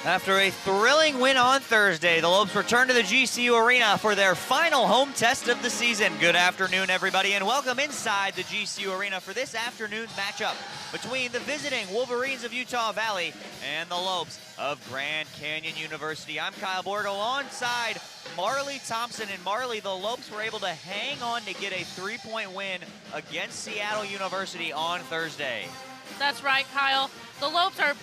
After a thrilling win on Thursday, the Lopes return to the GCU Arena for their final home test of the season. Good afternoon, everybody, and welcome inside the GCU Arena for this afternoon's matchup between the visiting Wolverines of Utah Valley and the Lopes of Grand Canyon University. I'm Kyle Borg alongside Marley Thompson. And Marley, the Lopes were able to hang on to get a 3-point win against Seattle University on Thursday. That's right, Kyle. The Lopes are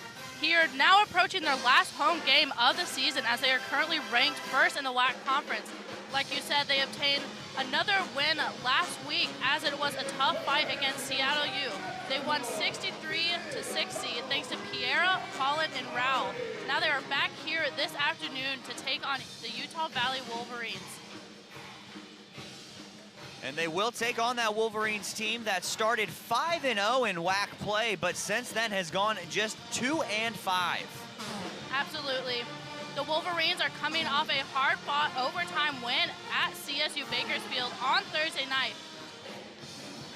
here now approaching their last home game of the season as they are currently ranked first in the WAC conference. Like you said, they obtained another win last week as it was a tough fight against Seattle U. They won 63-60 thanks to Piera, Holland, and Rao. Now they are back here this afternoon to take on the Utah Valley Wolverines. And they will take on that Wolverines team that started 5-0 in WAC play, but since then has gone just 2-5. Absolutely. The Wolverines are coming off a hard-fought overtime win at CSU Bakersfield on Thursday night.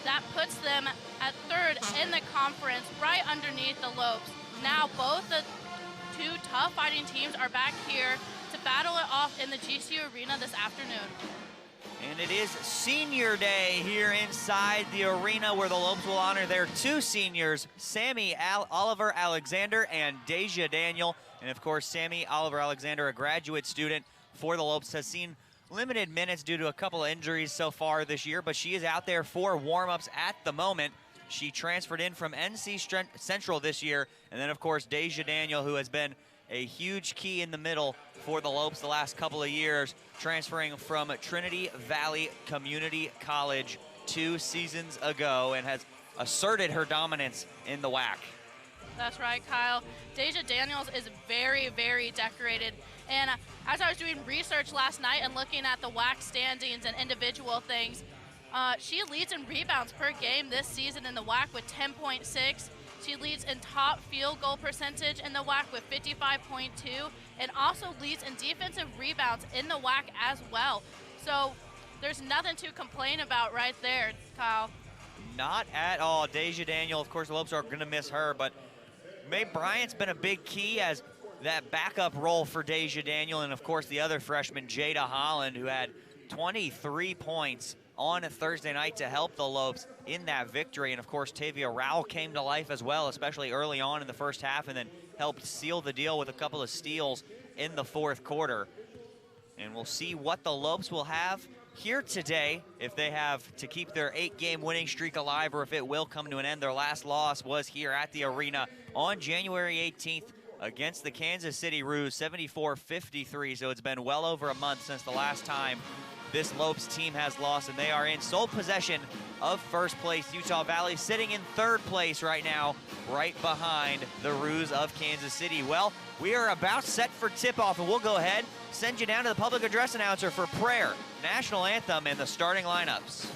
That puts them at third in the conference, right underneath the Lopes. Now both the two tough fighting teams are back here to battle it off in the GCU Arena this afternoon. And it is senior day here inside the arena where the Lopes will honor their two seniors, Sammy Oliver Alexander and Deja Daniel. And of course, Sammy Oliver Alexander, a graduate student for the Lopes, has seen limited minutes due to a couple of injuries so far this year, but she is out there for warm-ups at the moment. She transferred in from NC Central this year. And then of course, Deja Daniel, who has been a huge key in the middle for the Lopes the last couple of years, transferring from Trinity Valley Community College 2 seasons ago and has asserted her dominance in the WAC. That's right, Kyle. Deja Daniels is very, very decorated. And as I was doing research last night and looking at the WAC standings and individual things, she leads in rebounds per game this season in the WAC with 10.6. She leads in top field goal percentage in the WAC with 55.2 and also leads in defensive rebounds in the WAC as well. So there's nothing to complain about right there, Kyle. Not at all. Deja Daniel, of course, the Lopes are going to miss her, but Mae Bryant's been a big key as that backup role for Deja Daniel, and of course the other freshman, Jada Holland, who had 23 points on a Thursday night to help the Lopes in that victory. And of course, Tavia Rowell came to life as well, especially early on in the first half, and then helped seal the deal with a couple of steals in the fourth quarter. And we'll see what the Lopes will have here today, if they have to keep their 8-game winning streak alive or if it will come to an end. Their last loss was here at the arena on January 18th against the Kansas City Roos, 74-53. So it's been well over a month since the last time this Lopes team has lost, and they are in sole possession of first place. Utah Valley sitting in third place right now, right behind the Roos of Kansas City. Well, we are about set for tip-off, and we'll go ahead, send you down to the public address announcer for prayer, national anthem, and the starting lineups.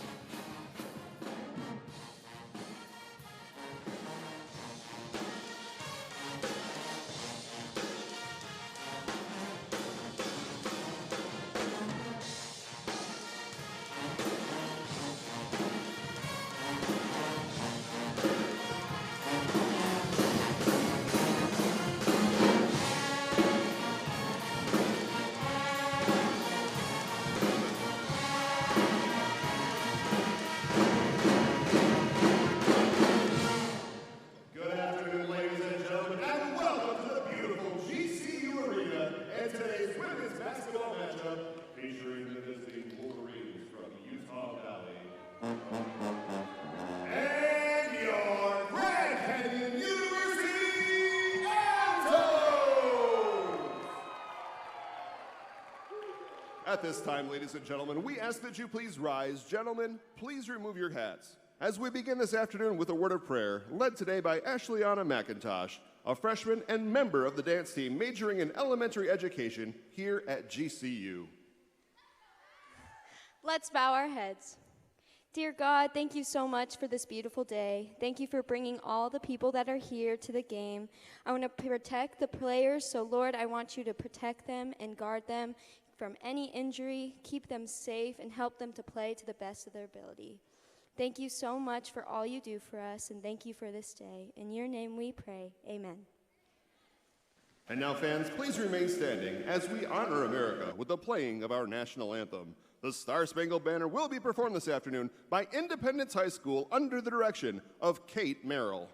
At this time, ladies and gentlemen, we ask that you please rise. Gentlemen, please remove your hats. As we begin this afternoon with a word of prayer, led today by Ashleyanna McIntosh, a freshman and member of the dance team majoring in elementary education here at GCU. Let's bow our heads. Dear God, thank you so much for this beautiful day. Thank you for bringing all the people that are here to the game. I want to protect the players, so Lord, I want you to protect them and guard them from any injury, keep them safe, and help them to play to the best of their ability. Thank you so much for all you do for us, and thank you for this day. In your name we pray, amen. And now, fans, please remain standing as we honor America with the playing of our national anthem. The Star Spangled Banner will be performed this afternoon by Independence High School under the direction of Kate Merrill.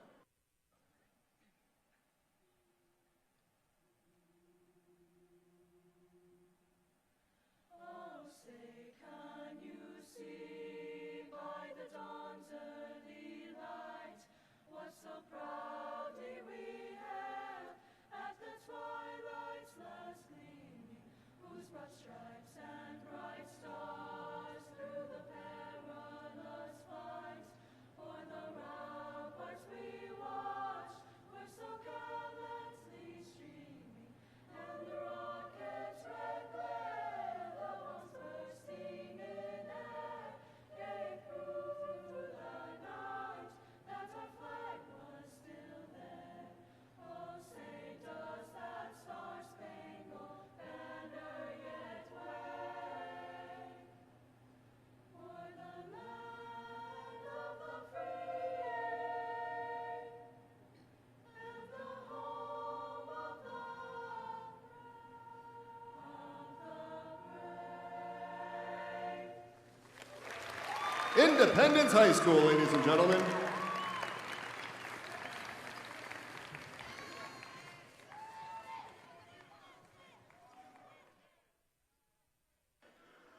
Independence High School, ladies and gentlemen.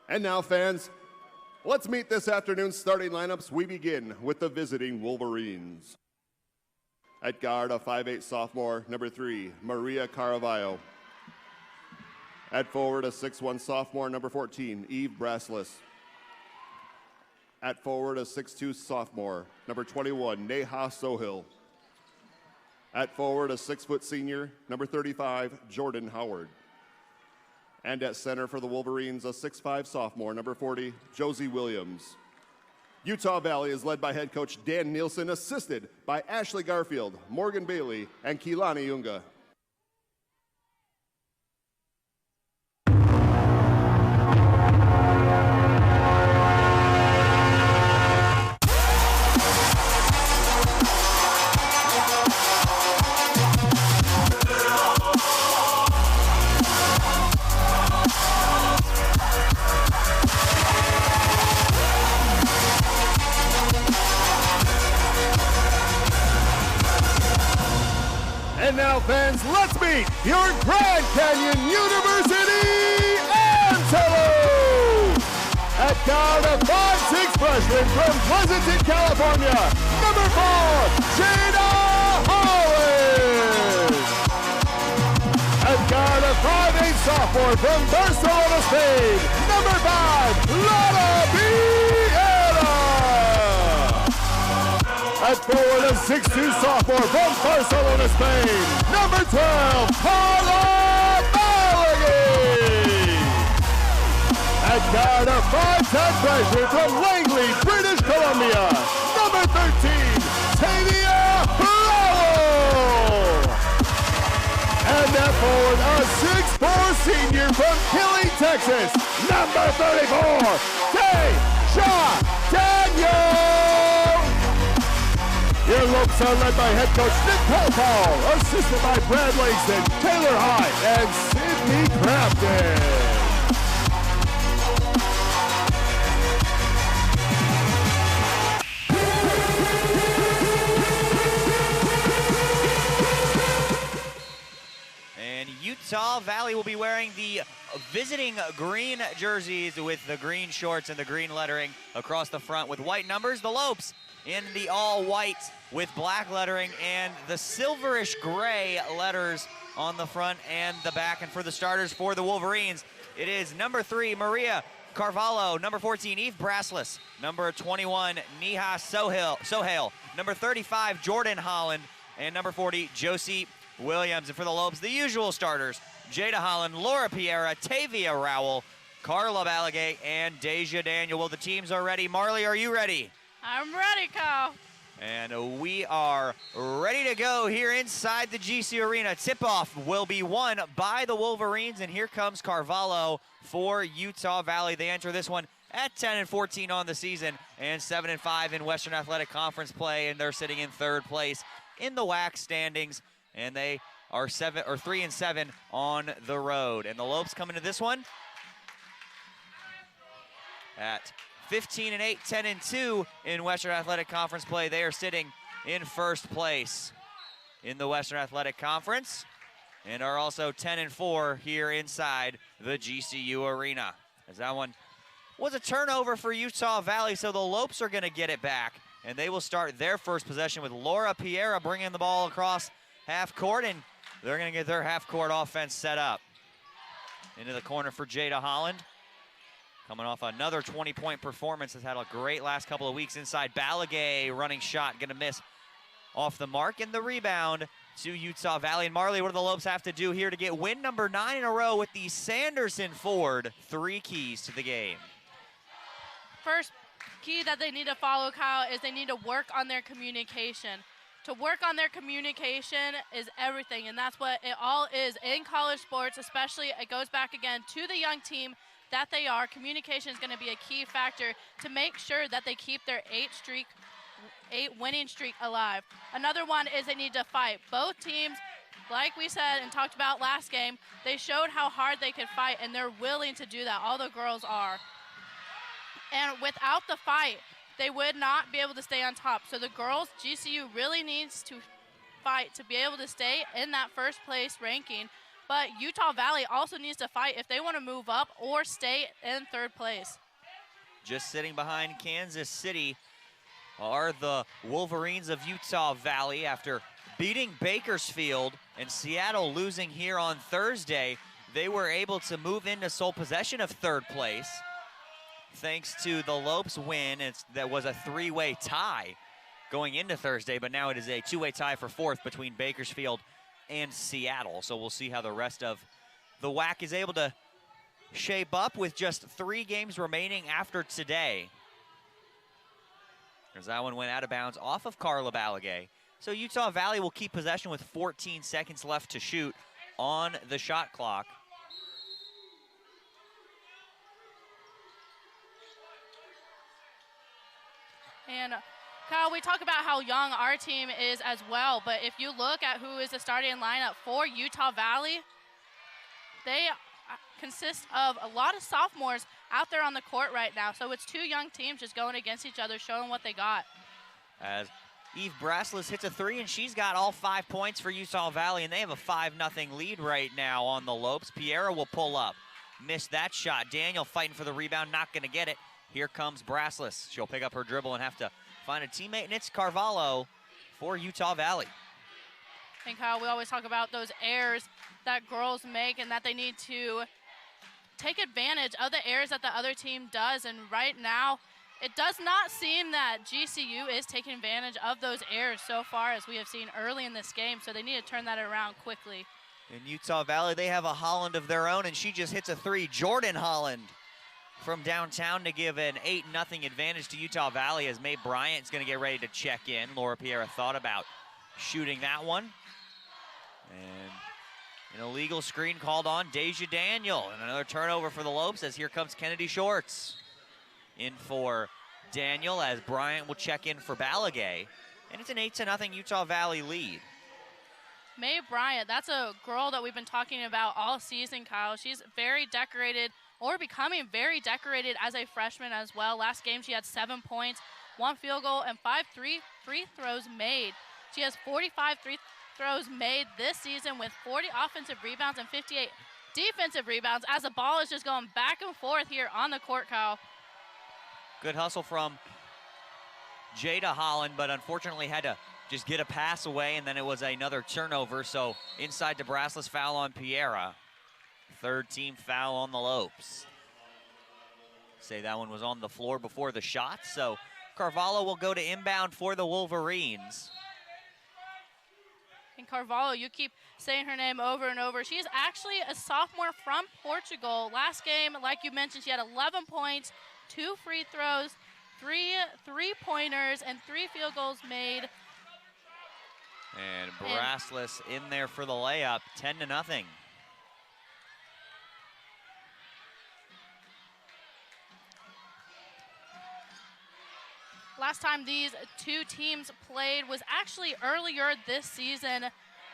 And now, fans, let's meet this afternoon's starting lineups. We begin with the visiting Wolverines. At guard, a 5'8" sophomore, number 3, Maria Caravallo. At forward, a 6'1" sophomore, number 14, Eve Braslis. At forward, a 6'2" sophomore, number 21, Neha Sohil. At forward, a 6-foot senior, number 35, Jordan Howard. And at center for the Wolverines, a 6'5" sophomore, number 40, Josie Williams. Utah Valley is led by head coach Dan Nielsen, assisted by Ashley Garfield, Morgan Bailey, and Keelani Unga. And now, fans, let's meet your Grand Canyon University Antelope! At guard, a 5'6" freshman from Pleasanton, California, number 4, Jada Holland! At guard, a 5'8" sophomore from Barcelona, Spain, number 5, Lara Vieira! At forward, a 6'2" sophomore from Barcelona, Spain, number 12, Paula Balaguer. At guard, a 5'10" freshman from Langley, British Columbia, number 13, Tavia Lowell. And at forward, a 6'4" senior from Killeen, Texas, number 34, Taysha Daniel. Your Lopes are led by head coach Nick Paul, assisted by Brad Langston, Taylor Hyde, and Sydney Crafton. And Utah Valley will be wearing the visiting green jerseys with the green shorts and the green lettering across the front with white numbers. The Lopes in the all white with black lettering and the silverish gray letters on the front and the back. And for the starters for the Wolverines, it is number 3, Maria Carvalho, number 14, Eve Braslis, number 21, Neha Sohail, number 35, Jordan Holland, and number 40, Josie Williams. And for the Lopes, the usual starters, Jada Holland, Laura Piera, Tavia Rowell, Carla Balagay, and Deja Daniel. Well, the teams are ready. Marley, are you ready? I'm ready, Kyle. And we are ready to go here inside the GCU Arena. Tip-off will be won by the Wolverines, and here comes Carvalho for Utah Valley. They enter this one at 10-14 on the season and 7-5 in Western Athletic Conference play, and they're sitting in 3rd place in the WAC standings. and they are 3-7 on the road. And the Lopes come into this one at 15-8, 10-2 in Western Athletic Conference play. They are sitting in first place in the Western Athletic Conference and are also 10-4 here inside the GCU arena. As that one was a turnover for Utah Valley, so the Lopes are going to get it back, and they will start their first possession with Laura Piera bringing the ball across half court, and they're going to get their half court offense set up. Into the corner for Jada Holland. Coming off another 20-point performance, has had a great last couple of weeks inside. Balagay running shot, going to miss off the mark, and the rebound to Utah Valley. And Marley, what do the Lopes have to do here to get win number 9 in a row with the Sanderson Ford 3 keys to the game? First key that they need to follow, Kyle, is they need to work on their communication. To work on their communication is everything, and that's what it all is in college sports, especially it goes back again to the young team that they are. Communication is going to be a key factor to make sure that they keep their 8 winning streak alive. Another one is they need to fight. Both teams, like we said and talked about last game, they showed how hard they could fight, and they're willing to do that. All the girls are. And without the fight, they would not be able to stay on top. So the girls, GCU really needs to fight to be able to stay in that first place ranking. But Utah Valley also needs to fight if they want to move up or stay in third place. Just sitting behind Kansas City are the Wolverines of Utah Valley after beating Bakersfield and Seattle losing here on Thursday. They were able to move into sole possession of third place thanks to the Lopes win. That was a 3-way tie going into Thursday, but now it is a 2-way tie for fourth between Bakersfield and Seattle. So we'll see how the rest of the WAC is able to shape up with just 3 games remaining after today. As that one went out of bounds off of Carla Balagay. So Utah Valley will keep possession with 14 seconds left to shoot on the shot clock. And Kyle, we talk about how young our team is as well, but if you look at who is the starting lineup for Utah Valley, they consist of a lot of sophomores out there on the court right now. So it's 2 young teams just going against each other, showing what they got. As Eve Braslis hits a 3, and she's got all 5 points for Utah Valley, and they have a 5-0 lead right now on the Lopes. Piera will pull up. Missed that shot. Daniel fighting for the rebound, not going to get it. Here comes Braslis. She'll pick up her dribble and have to find a teammate, and it's Carvalho for Utah Valley. And Kyle, we always talk about those errors that girls make and that they need to take advantage of the errors that the other team does. And right now, it does not seem that GCU is taking advantage of those errors so far, as we have seen early in this game. So they need to turn that around quickly. In Utah Valley, they have a Holland of their own, and she just hits a 3. Jordan Holland from downtown to give an 8-0 advantage to Utah Valley, as Mae Bryant's going to get ready to check in. Laura Piera thought about shooting that one. And an illegal screen called on Deja Daniel. And another turnover for the Lopes, as here comes Kennedy Shorts in for Daniel, as Bryant will check in for Balagay. And it's an 8-0 Utah Valley lead. Mae Bryant, that's a girl that we've been talking about all season, Kyle. She's very decorated, or becoming very decorated as a freshman as well. Last game she had 7 points, 1 field goal, and 5 free throws made. She has 45 free throws made this season with 40 offensive rebounds and 58 defensive rebounds, as the ball is just going back and forth here on the court, Kyle. Good hustle from Jada Holland, but unfortunately had to just get a pass away, and then it was another turnover. So inside to Braslis, foul on Piera. 3rd team foul on the Lopes. Say that one was on the floor before the shot, so Carvalho will go to inbound for the Wolverines. And Carvalho, you keep saying her name over and over. She's actually a sophomore from Portugal. Last game, like you mentioned, she had 11 points, 2 free throws, 3 three-pointers, and 3 field goals made. And Braslis in there for the layup, 10-0. Last time these 2 teams played was actually earlier this season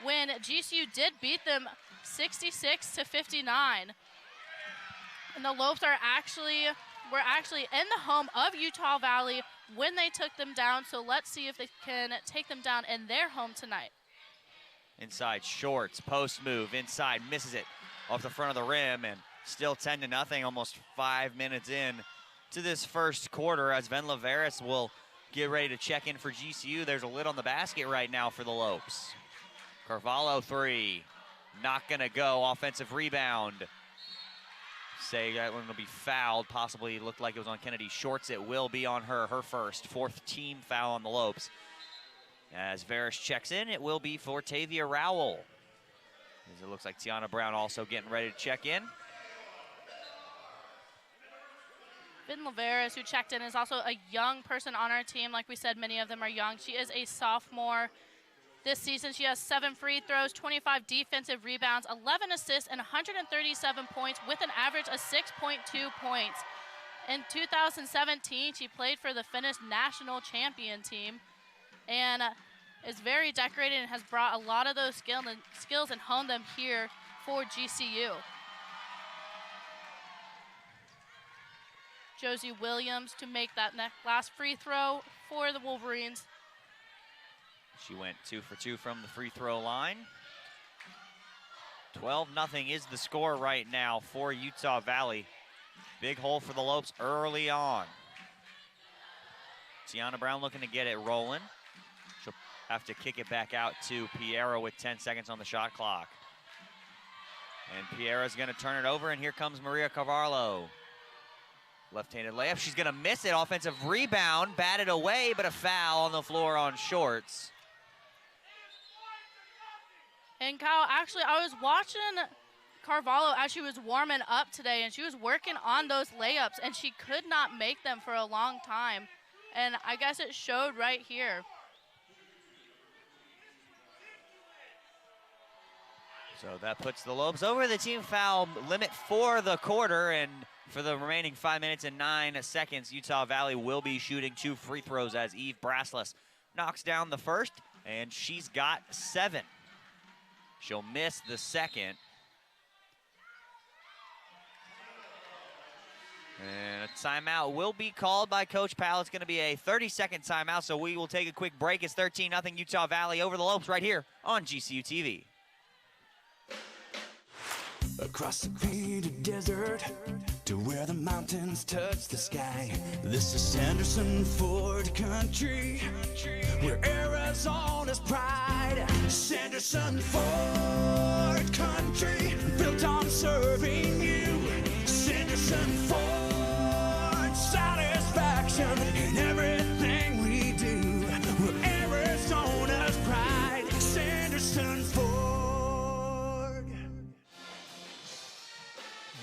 when GCU did beat them 66-59. And the Lopes were actually in the home of Utah Valley when they took them down, so let's see if they can take them down in their home tonight. Inside Shorts, post move, inside, misses it off the front of the rim, and still 10-0, almost 5 minutes in to this first quarter, as Ven Laveris will get ready to check in for GCU. There's a lid on the basket right now for the Lopes. Carvalho three, not gonna go, offensive rebound. Say that one will be fouled, possibly looked like it was on Kennedy Shorts. It will be on her first, 4th team foul on the Lopes. As Veris checks in, it will be for Tavia Rowell. As it looks like Tiana Brown also getting ready to check in. Ven Laveris, who checked in, is also a young person on our team. Like we said, many of them are young. She is a sophomore. This season, she has 7 free throws, 25 defensive rebounds, 11 assists, and 137 points with an average of 6.2 points. In 2017, she played for the Finnish national champion team and is very decorated and has brought a lot of those skills and honed them here for GCU. Josie Williams to make that last free throw for the Wolverines. She went 2 for 2 from the free throw line. 12-0 is the score right now for Utah Valley. Big hole for the Lopes early on. Tiana Brown looking to get it rolling. She'll have to kick it back out to Piera with 10 seconds on the shot clock. And Piera's gonna turn it over, and here comes Maria Carvalho. Left-handed layup, she's gonna miss it. Offensive rebound, batted away, but a foul on the floor on Shorts. And Kyle, actually, I was watching Carvalho as she was warming up today, and she was working on those layups, and she could not make them for a long time. And I guess it showed right here. So that puts the Lopes over the team foul limit for the quarter, and for the remaining 5 minutes and 9 seconds, Utah Valley will be shooting 2 free throws as Eve Brassless knocks down the first, and she's got 7. She'll miss the second. And a timeout will be called by Coach Powell. It's going to be a 30-second timeout, so we will take a quick break. It's 13-0 Utah Valley over the Lopes right here on GCU TV. Across the painted desert to where the mountains touch the sky. This is Sanderson Ford country, where Arizona's pride. Sanderson Ford country, built on serving you. Sanderson Ford, satisfaction in everything we do. We're Arizona's pride. Sanderson Ford.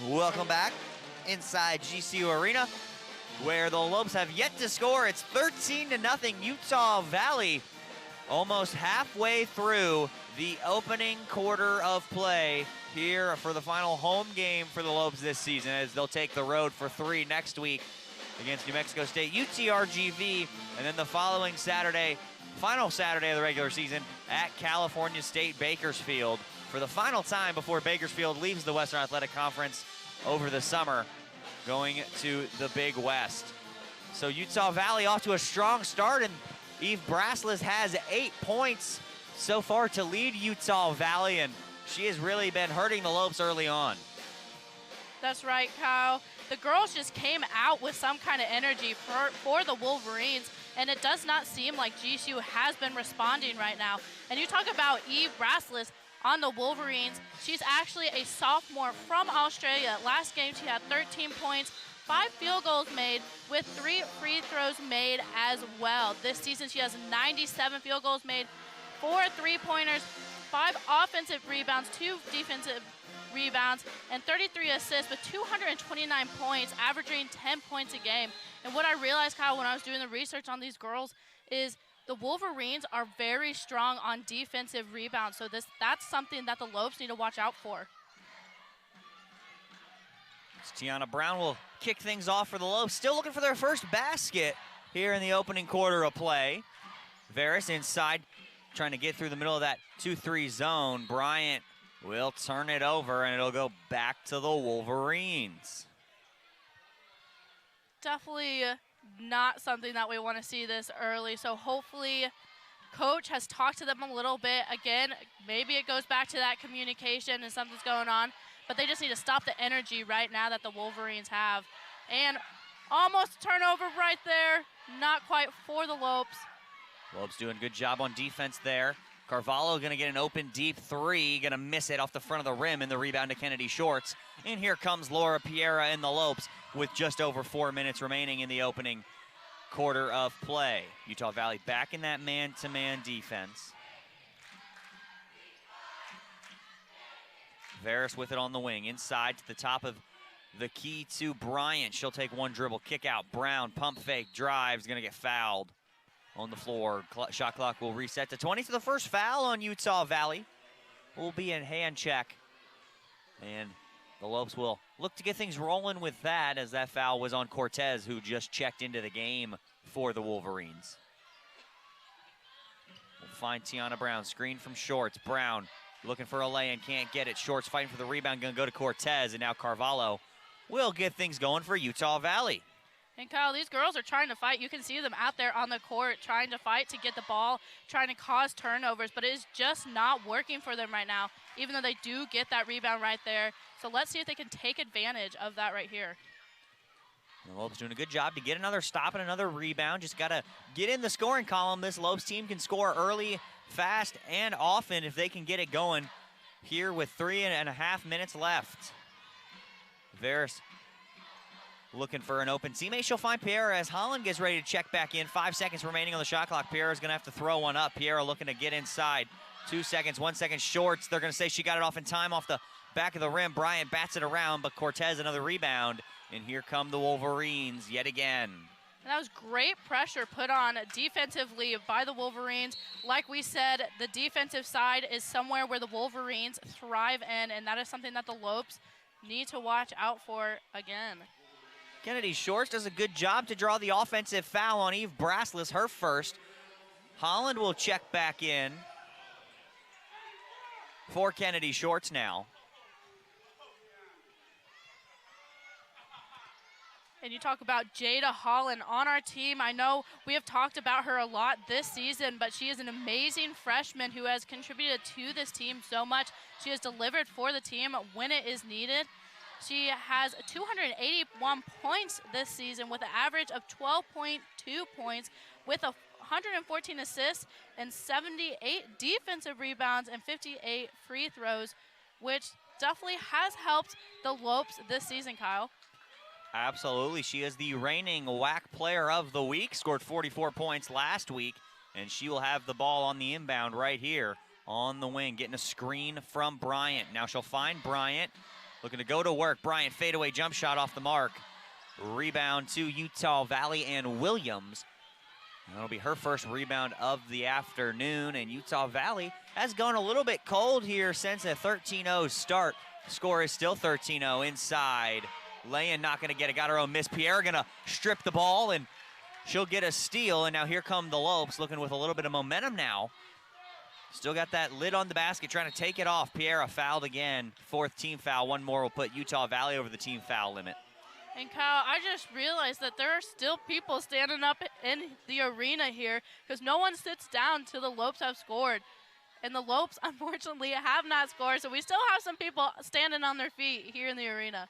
Welcome back inside GCU Arena, where the Lopes have yet to score. It's 13-0 Utah Valley, almost halfway through the opening quarter of play here for the final home game for the Lopes this season, as they'll take the road for 3 next week against New Mexico State UTRGV, and then the following Saturday, final Saturday of the regular season, at California State Bakersfield for the final time before Bakersfield leaves the Western Athletic Conference over the summer, going to the Big West. So Utah Valley off to a strong start, and Eve Brassless has 8 points so far to lead Utah Valley, and she has really been hurting the Lopes early on. That's right, Kyle. The girls just came out with some kind of energy for the Wolverines, and it does not seem like GCU has been responding right now. And you talk about Eve Brassless on the Wolverines. She's actually a sophomore from Australia. Last game, she had 13 points, 5 field goals made, with 3 free throws made as well. This season, she has 97 field goals made, 4 3-pointers, 5 offensive rebounds, 2 defensive rebounds, and 33 assists with 229 points, averaging 10 points a game. And what I realized, Kyle, when I was doing the research on these girls is the Wolverines are very strong on defensive rebounds, so that's something that the Lopes need to watch out for. Tiana Brown will kick things off for the Lopes, still looking for their first basket here in the opening quarter of play. Veris inside, trying to get through the middle of that 2-3 zone. Bryant will turn it over, and it'll go back to the Wolverines. Definitely not something that we want to see this early, so hopefully coach has talked to them a little bit. Again, maybe it goes back to that communication and something's going on, but they just need to stop the energy right now that the Wolverines have. And almost turnover right there, not quite for the Lopes. Lopes doing a good job on defense there. Carvalho gonna get an open deep three, gonna miss it off the front of the rim, and the rebound to Kennedy Shorts. And here comes Laura Piera and the Lopes with just over 4 minutes remaining in the opening quarter of play. Utah Valley back in that man-to-man defense. Veras with it on the wing, inside to the top of the key to Bryant. She'll take one dribble, kick out. Brown, pump fake, drives, gonna get fouled on the floor. Shot clock will reset to 20. So the first foul on Utah Valley will be in hand check. And the Lopes will look to get things rolling with that, as that foul was on Cortez, who just checked into the game for the Wolverines. We'll find Tiana Brown, screen from Shorts. Brown looking for a lay-in, can't get it. Shorts fighting for the rebound, gonna go to Cortez, and now Carvalho will get things going for Utah Valley. And Kyle, these girls are trying to fight. You can see them out there on the court trying to fight to get the ball, trying to cause turnovers, but it is just not working for them right now, even though they do get that rebound right there. So let's see if they can take advantage of that right here. The Lopes doing a good job to get another stop and another rebound. Just got to get in the scoring column. This Lopes team can score early, fast, and often if they can get it going here with 3.5 minutes left. Veras looking for an open teammate. She'll find Piera as Holland gets ready to check back in. 5 seconds remaining on the shot clock. Piera's going to have to throw one up. Piera looking to get inside. 2 seconds, 1 second Shorts. They're going to say she got it off in time off the back of the rim. Bryant bats it around, but Cortez another rebound. And here come the Wolverines yet again. And that was great pressure put on defensively by the Wolverines. Like we said, the defensive side is somewhere where the Wolverines thrive in, and that is something that the Lopes need to watch out for again. Kennedy Shorts does a good job to draw the offensive foul on Eve Brassless, her first. Holland will check back in for Kennedy Shorts now. And you talk about Jada Holland on our team. I know we have talked about her a lot this season, but she is an amazing freshman who has contributed to this team so much. She has delivered for the team when it is needed. She has 281 points this season with an average of 12.2 points with 114 assists and 78 defensive rebounds and 58 free throws, which definitely has helped the Lopes this season, Kyle. Absolutely. She is the reigning WAC Player of the Week, scored 44 points last week, and she will have the ball on the inbound right here on the wing, getting a screen from Bryant. Now she'll find Bryant, looking to go to work. Bryant fadeaway jump shot off the mark. Rebound to Utah Valley and Williams. That'll be her first rebound of the afternoon, and Utah Valley has gone a little bit cold here since a 13-0 start. Score is still 13-0 inside. Lay-in not going to get it, got her own miss. Pierre going to strip the ball, and she'll get a steal, and now here come the Lopes looking with a little bit of momentum now. Still got that lid on the basket, trying to take it off. Piera fouled again, 4th team foul. One more will put Utah Valley over the team foul limit. And Kyle, I just realized that there are still people standing up in the arena here because no one sits down till the Lopes have scored. And the Lopes, unfortunately, have not scored, so we still have some people standing on their feet here in the arena.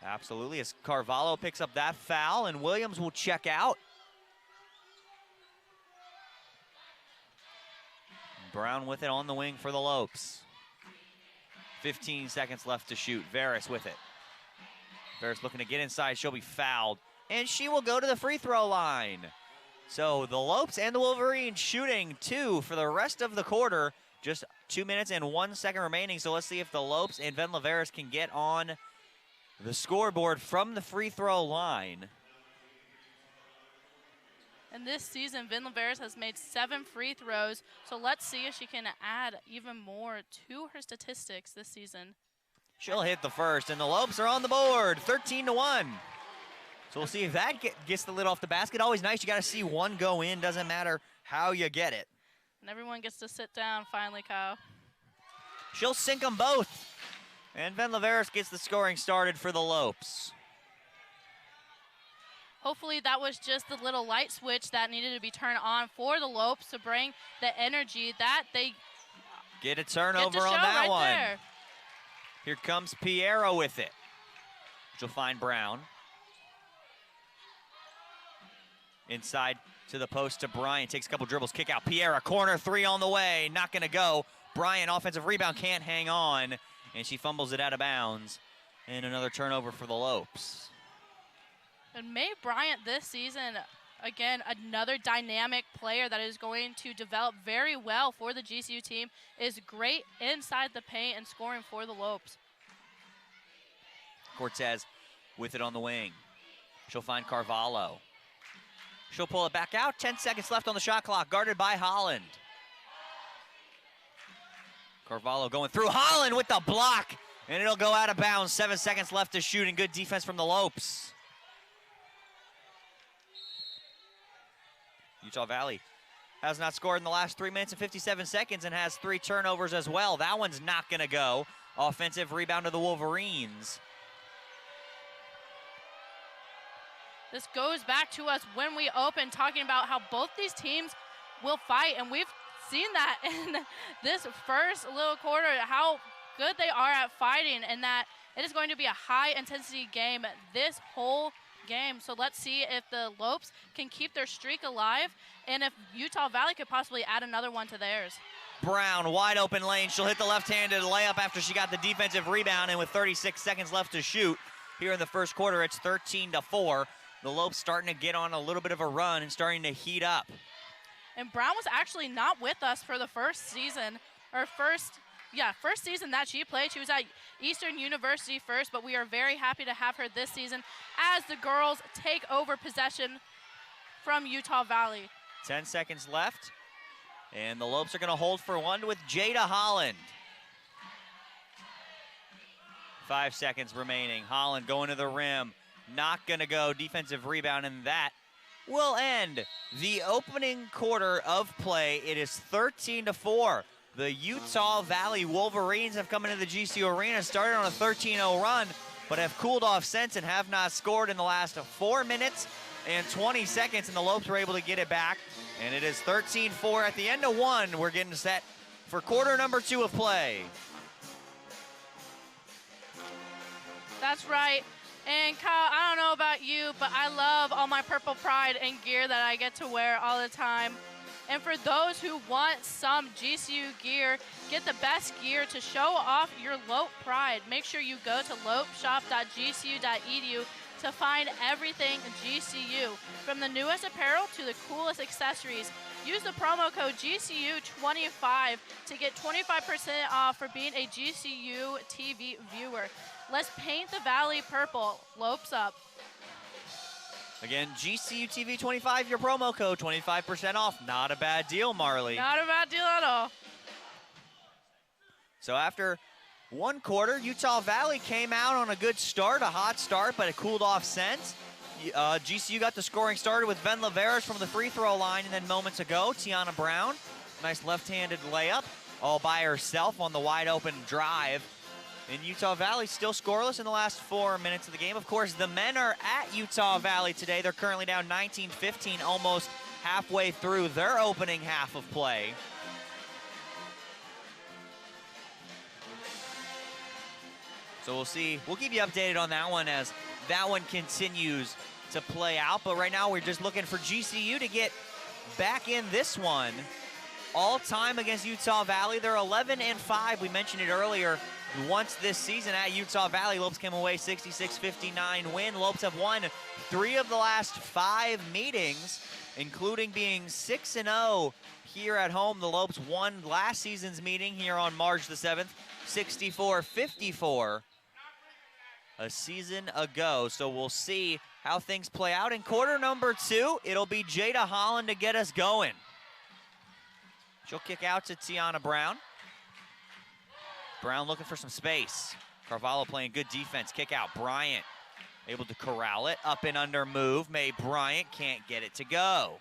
Absolutely, as Carvalho picks up that foul, and Williams will check out. Brown with it on the wing for the Lopes. 15 seconds left to shoot. Veras with it. Veras looking to get inside. She'll be fouled, and she will go to the free throw line. So the Lopes and the Wolverines shooting 2 for the rest of the quarter. Just 2 minutes and 1 second remaining. So let's see if the Lopes and Venla Veras can get on the scoreboard from the free throw line. And this season, Venla Veras has made 7 free throws. So let's see if she can add even more to her statistics this season. She'll hit the first, and the Lopes are on the board, 13-1. So we'll see if that gets the lid off the basket. Always nice, you got to see one go in. Doesn't matter how you get it. And everyone gets to sit down finally, Kyle. She'll sink them both. And Van Laveris gets the scoring started for the Lopes. Hopefully that was just the little light switch that needed to be turned on for the Lopes to bring the energy that they get a turnover get to show on that right one. There. Here comes Piera with it. She'll find Brown. Inside to the post to Bryant. Takes a couple dribbles, kick out. Piera, corner three on the way. Not going to go. Bryant, offensive rebound, can't hang on. And she fumbles it out of bounds. And another turnover for the Lopes. And Mae Bryant this season, again, another dynamic player that is going to develop very well for the GCU team, is great inside the paint and scoring for the Lopes. Cortez with it on the wing. She'll find Carvalho. She'll pull it back out. 10 seconds left on the shot clock, guarded by Holland. Carvalho going through. Holland with the block, and it'll go out of bounds. 7 seconds left to shoot, and good defense from the Lopes. Utah Valley has not scored in the last 3 minutes and 57 seconds and has 3 turnovers as well. That one's not going to go. Offensive rebound to the Wolverines. This goes back to us when we opened, talking about how both these teams will fight, and we've seen that in this first little quarter, how good they are at fighting, and that it is going to be a high-intensity game this whole game. So let's see if the Lopes can keep their streak alive, and if Utah Valley could possibly add another one to theirs. Brown, wide open lane. She'll hit the left-handed layup after she got the defensive rebound, and with 36 seconds left to shoot here in the first quarter, it's 13-4. The Lopes starting to get on a little bit of a run and starting to heat up. And Brown was actually not with us for the first season, or first season that she played. She was at Eastern University first, but we are very happy to have her this season as the girls take over possession from Utah Valley. 10 seconds left, and the Lopes are going to hold for one with Jada Holland. 5 seconds remaining. Holland going to the rim. Not going to go. Defensive rebound, and that will end the opening quarter of play. It is 13-4. The Utah Valley Wolverines have come into the GCU Arena, started on a 13-0 run, but have cooled off since and have not scored in the last 4 minutes and 20 seconds, and the Lopes were able to get it back. And it is 13-4 at the end of one. We're getting set for quarter number 2 of play. That's right. And Kyle, I don't know about you, but I love all my Purple Pride and gear that I get to wear all the time. And for those who want some GCU gear, get the best gear to show off your Lope pride. Make sure you go to lopeshop.gcu.edu to find everything GCU. From the newest apparel to the coolest accessories, use the promo code GCU25 to get 25% off for being a GCU TV viewer. Let's paint the Valley purple. Lopes up. Again, GCU TV 25, your promo code, 25% off. Not a bad deal, Marley. Not a bad deal at all. So after one quarter, Utah Valley came out on a good start, a hot start, but it cooled off since. GCU got the scoring started with Van Laveris from the free throw line, and then moments ago, Tiana Brown, nice left-handed layup, all by herself on the wide open drive. And Utah Valley still scoreless in the last 4 minutes of the game. Of course, the men are at Utah Valley today. They're currently down 19-15, almost halfway through their opening half of play. So we'll see. We'll keep you updated on that one as that one continues to play out. But right now, we're just looking for GCU to get back in this one. All time against Utah Valley. They're 11-5. We mentioned it earlier. Once this season at Utah Valley, Lopes came away 66-59 win. Lopes have won 3 of the last 5 meetings, including being 6-0 here at home. The Lopes won last season's meeting here on March the 7th, 64-54 a season ago. So we'll see how things play out. In quarter number 2, it'll be Jada Holland to get us going. She'll kick out to Tiana Brown. Brown looking for some space. Carvalho playing good defense. Kick out. Bryant able to corral it. Up and under move. Mae Bryant can't get it to go.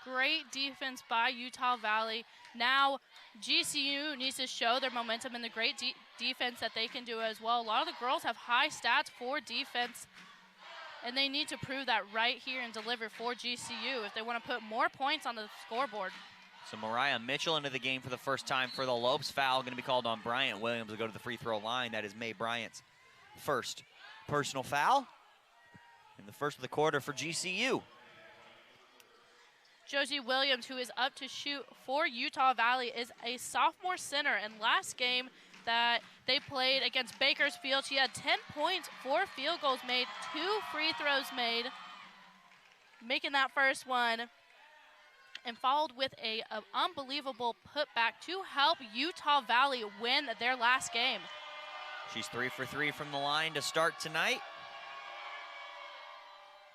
Great defense by Utah Valley. Now GCU needs to show their momentum and the great defense that they can do as well. A lot of the girls have high stats for defense, and they need to prove that right here and deliver for GCU if they want to put more points on the scoreboard. So Mariah Mitchell into the game for the first time for the Lopes. Foul going to be called on Bryant Williams to go to the free throw line. That is May Bryant's first personal foul in the first of the quarter for GCU. Josie Williams, who is up to shoot for Utah Valley, is a sophomore center. And last game that they played against Bakersfield, she had 10 points, 4 field goals made, 2 free throws made, making that first one, and followed with an unbelievable putback to help Utah Valley win their last game. She's 3 for 3 from the line to start tonight.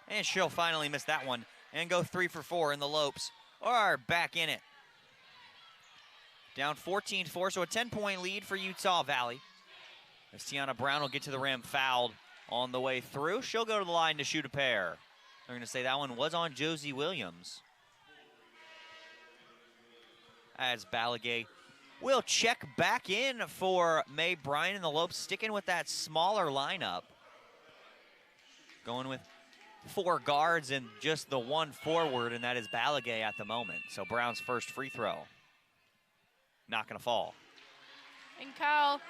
And she'll finally miss that one and go 3 for 4, and the Lopes are back in it. Down 14-4, so a 10-point lead for Utah Valley. As Tiana Brown will get to the rim, fouled on the way through. She'll go to the line to shoot a pair. They're going to say that one was on Josie Williams. As Balagay will check back in for May Bryant, and the Lopes sticking with that smaller lineup. Going with 4 guards and just the 1 forward, and that is Balagay at the moment. So Brown's first free throw. Not going to fall. And Kyle,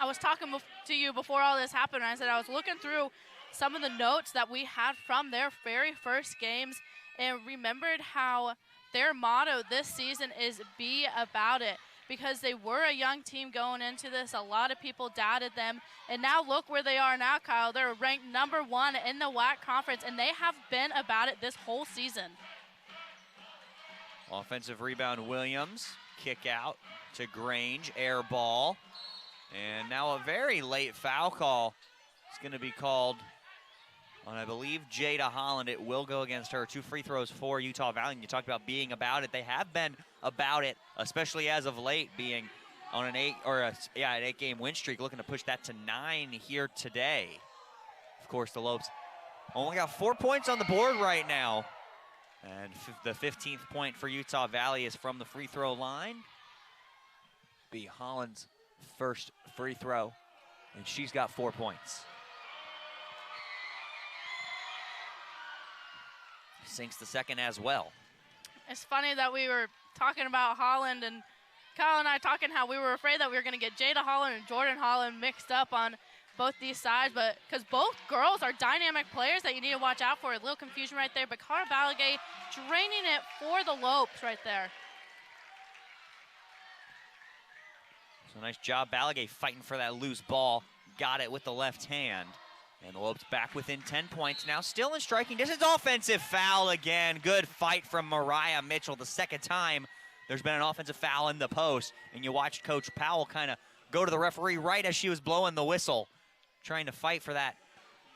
I was talking to you before all this happened, and I said I was looking through some of the notes that we had from their very first games and remembered how their motto this season is be about it, because they were a young team going into this. A lot of people doubted them, and now look where they are now, Kyle. They're ranked #1 in the WAC conference, and they have been about it this whole season. Offensive rebound, Williams. Kick out to Grange, air ball. And now a very late foul call is going to be called on, I believe, Jada Holland. It will go against her. 2 free throws for Utah Valley. And you talked about being about it. They have been about it, especially as of late, being on an 8-game win streak, looking to push that to 9 here today. Of course, the Lopes only got 4 points on the board right now. And the 15th point for Utah Valley is from the free throw line. Be Holland's first free throw, and she's got 4 points. Sinks the second as well. It's funny that we were talking about Holland, and Kyle and I talking how we were afraid that we were going to get Jada Holland and Jordan Holland mixed up on both these sides, but because both girls are dynamic players that you need to watch out for. A little confusion right there, but Cara Balagay draining it for the Lopes right there. So nice job, Balagay fighting for that loose ball. Got it with the left hand. And the Lopes back within 10 points now, still in striking distance. Offensive foul again. Good fight from Mariah Mitchell. The second time there's been an offensive foul in the post, and you watched Coach Powell kind of go to the referee right as she was blowing the whistle, trying to fight for that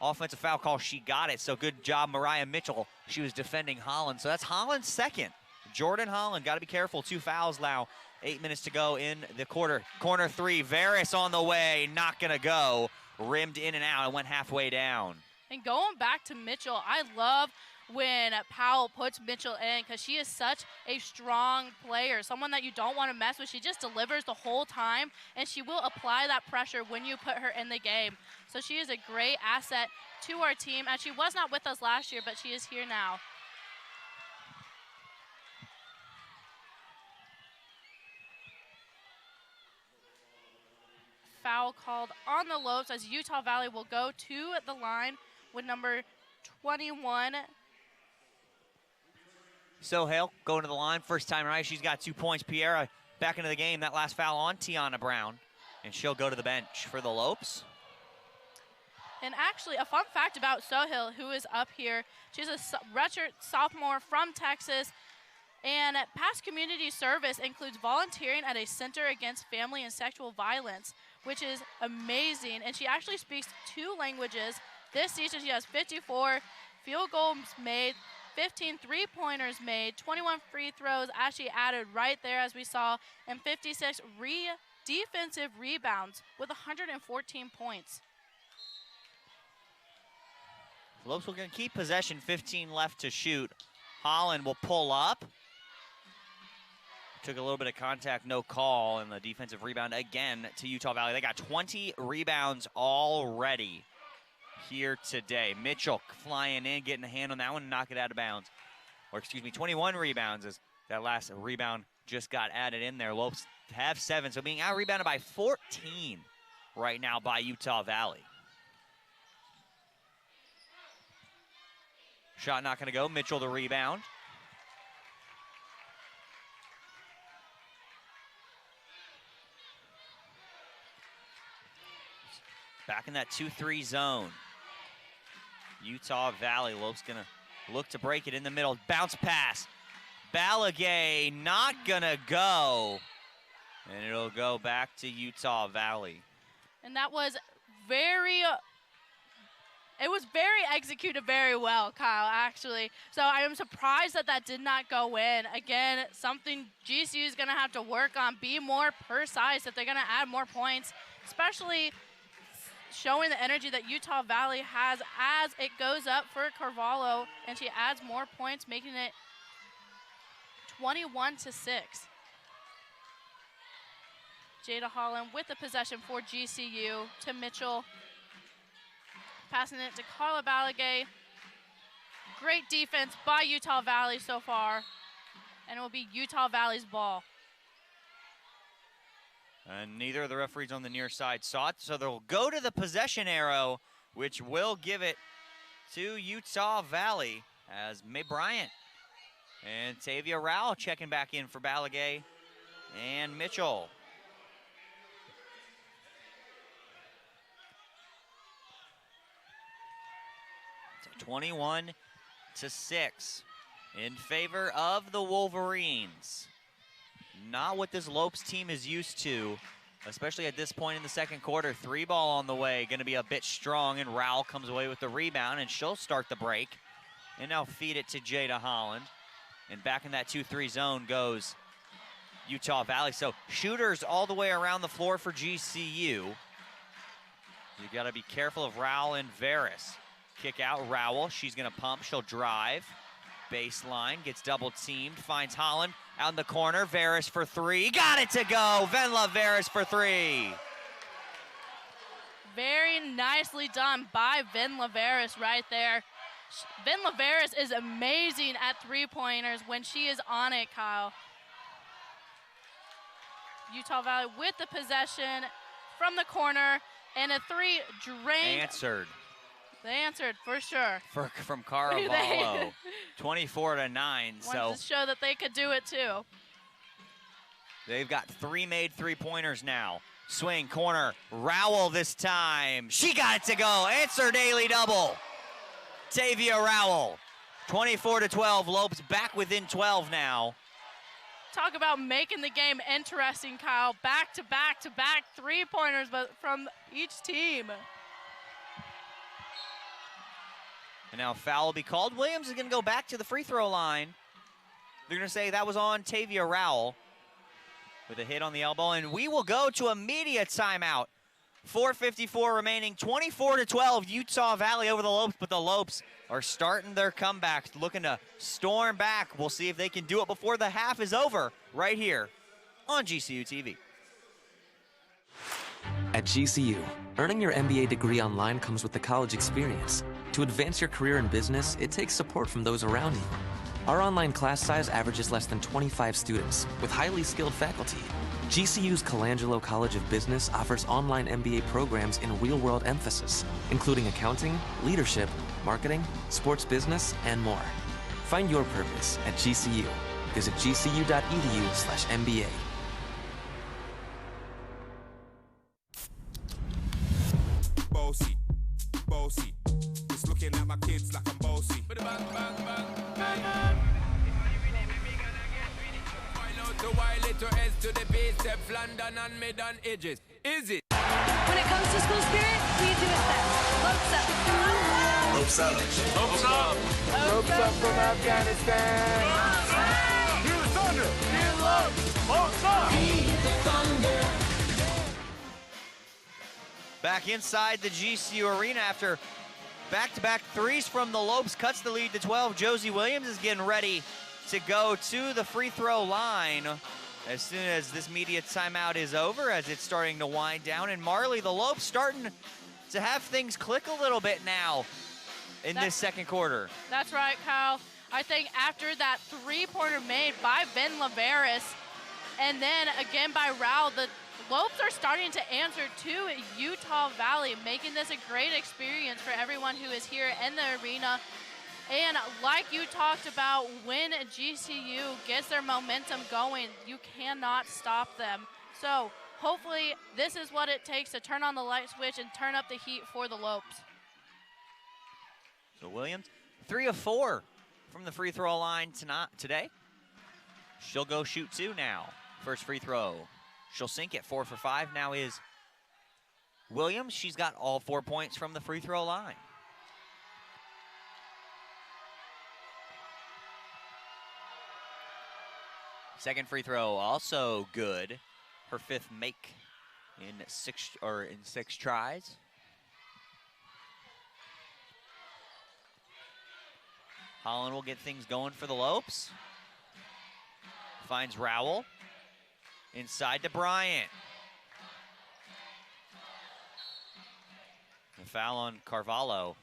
offensive foul call. She got it, so good job, Mariah Mitchell. She was defending Holland, so that's Holland's second. Jordan Holland, got to be careful. 2 fouls now. 8 minutes to go in the quarter. Corner 3, Varys on the way, not going to go. Rimmed in and out, and went halfway down. And going back to Mitchell, I love when Powell puts Mitchell in, because she is such a strong player, someone that you don't want to mess with. She just delivers the whole time, and she will apply that pressure when you put her in the game. So she is a great asset to our team, and she was not with us last year, but she is here now. Foul called on the Lopes as Utah Valley will go to the line with number 21. Sohail going to the line, first time right. She's got 2 points. Piera back into the game. That last foul on Tiana Brown, and she'll go to the bench for the Lopes. And actually, a fun fact about Sohail, who is up here, she's a redshirt sophomore from Texas, and past community service includes volunteering at a center against family and sexual violence, which is amazing. And she actually speaks 2 languages. This season, she has 54 field goals made, 15 three-pointers made, 21 free throws as she added right there, as we saw, and 56 defensive rebounds with 114 points. Lopes will keep possession, 15 left to shoot. Holland will pull up. Took a little bit of contact, no call, and the defensive rebound again to Utah Valley. They got 20 rebounds already here today. Mitchell flying in, getting a hand on that one, and knock it out of bounds. Or excuse me, 21 rebounds as that last rebound just got added in there. Lopes have 7, so being out-rebounded by 14 right now by Utah Valley. Shot not gonna go, Mitchell the rebound. Back in that 2-3 zone. Utah Valley, Lopes gonna look to break it in the middle. Bounce pass. Balagay not gonna go. And it'll go back to Utah Valley. And that was very executed very well, Kyle, actually. So I am surprised that that did not go in. Again, something GCU is gonna have to work on, be more precise if they're gonna add more points, especially showing the energy that Utah Valley has as it goes up for Carvalho, and she adds more points, making it 21-6. Jada Holland with the possession for GCU to Mitchell. Passing it to Carla Balagay. Great defense by Utah Valley so far, and it will be Utah Valley's ball. And neither of the referees on the near side saw it, so they'll go to the possession arrow, which will give it to Utah Valley as May Bryant and Tavia Rao checking back in for Balagay and Mitchell. So 21-6 in favor of the Wolverines. Not what this Lopes team is used to, especially at this point in the second quarter. 3 ball on the way, gonna be a bit strong, and Rowell comes away with the rebound, and she'll start the break. And now feed it to Jada Holland. And back in that 2-3 zone goes Utah Valley. So shooters all the way around the floor for GCU. You gotta be careful of Rowell and Varus. Kick out Rowell, she's gonna pump, she'll drive. Baseline, gets double teamed, finds Holland out in the corner. Varus for 3, got it to go. Venla Varus for 3. Very nicely done by Venla Varus right there. Venla Varus is amazing at three-pointers when she is on it, Kyle. Utah Valley with the possession from the corner, and a 3 drained. Answered. They answered for sure. From Carvalho, 24-9. Wanted So to show that they could do it too. they've got 3 made three-pointers now. Swing, corner, Rowell this time. She got it to go. Answer daily double. Tavia Rowell, 24-12. Lopes back within 12 now. Talk about making the game interesting, Kyle. Back-to-back three-pointers, but from each team. And now a foul will be called. Williams is going to go back to the free throw line. They're going to say that was on Tavia Rowell with a hit on the elbow. And we will go to immediate timeout. 4:54 remaining, 24-12, Utah Valley over the Lopes, but the Lopes are starting their comeback, looking to storm back. We'll see if they can do it before the half is over right here on GCU TV. At GCU, earning your MBA degree online comes with the college experience. To advance your career in business, it takes support from those around you. Our online class size averages less than 25 students, with highly skilled faculty. GCU's Colangelo College of Business offers online MBA programs in real-world emphasis, including accounting, leadership, marketing, sports business, and more. Find your purpose at GCU. Visit gcu.edu/MBA. Bossy, bossy. Just looking at my kids like I'm bossy. Bang, bang, bang, bang. To while it to S to the base, step London and mid on edges. Is it? When it comes to school spirit, we do it best. Lopes up. Ropes up. Ropes up. Lopes up from Afghanistan. Here's thunder. Here's love. Ropes up. Back inside the GCU arena after Back-to-back threes from the Lopes, cuts the lead to 12. Josie Williams is getting ready to go to the free throw line as soon as this media timeout is over, as it's starting to wind down. And Marley, the Lopes starting to have things click a little bit now in this second quarter. That's right, Kyle. I think after that three-pointer made by Ben Laveris, and then again by Raul, the Lopes are starting to answer to Utah Valley, making this a great experience for everyone who is here in the arena. And like you talked about, when GCU gets their momentum going, you cannot stop them. So hopefully this is what it takes to turn on the light switch and turn up the heat for the Lopes. So Williams, 3 of 4 from the free throw line today. She'll go shoot 2 now. First free throw. She'll sink it 4 for 5. Now is Williams. She's got all 4 points from the free throw line. Second free throw also good. Her 5th make in 6 tries. Holland will get things going for the Lopes. Finds Rowell. Inside to Bryant. The foul on Carvalho.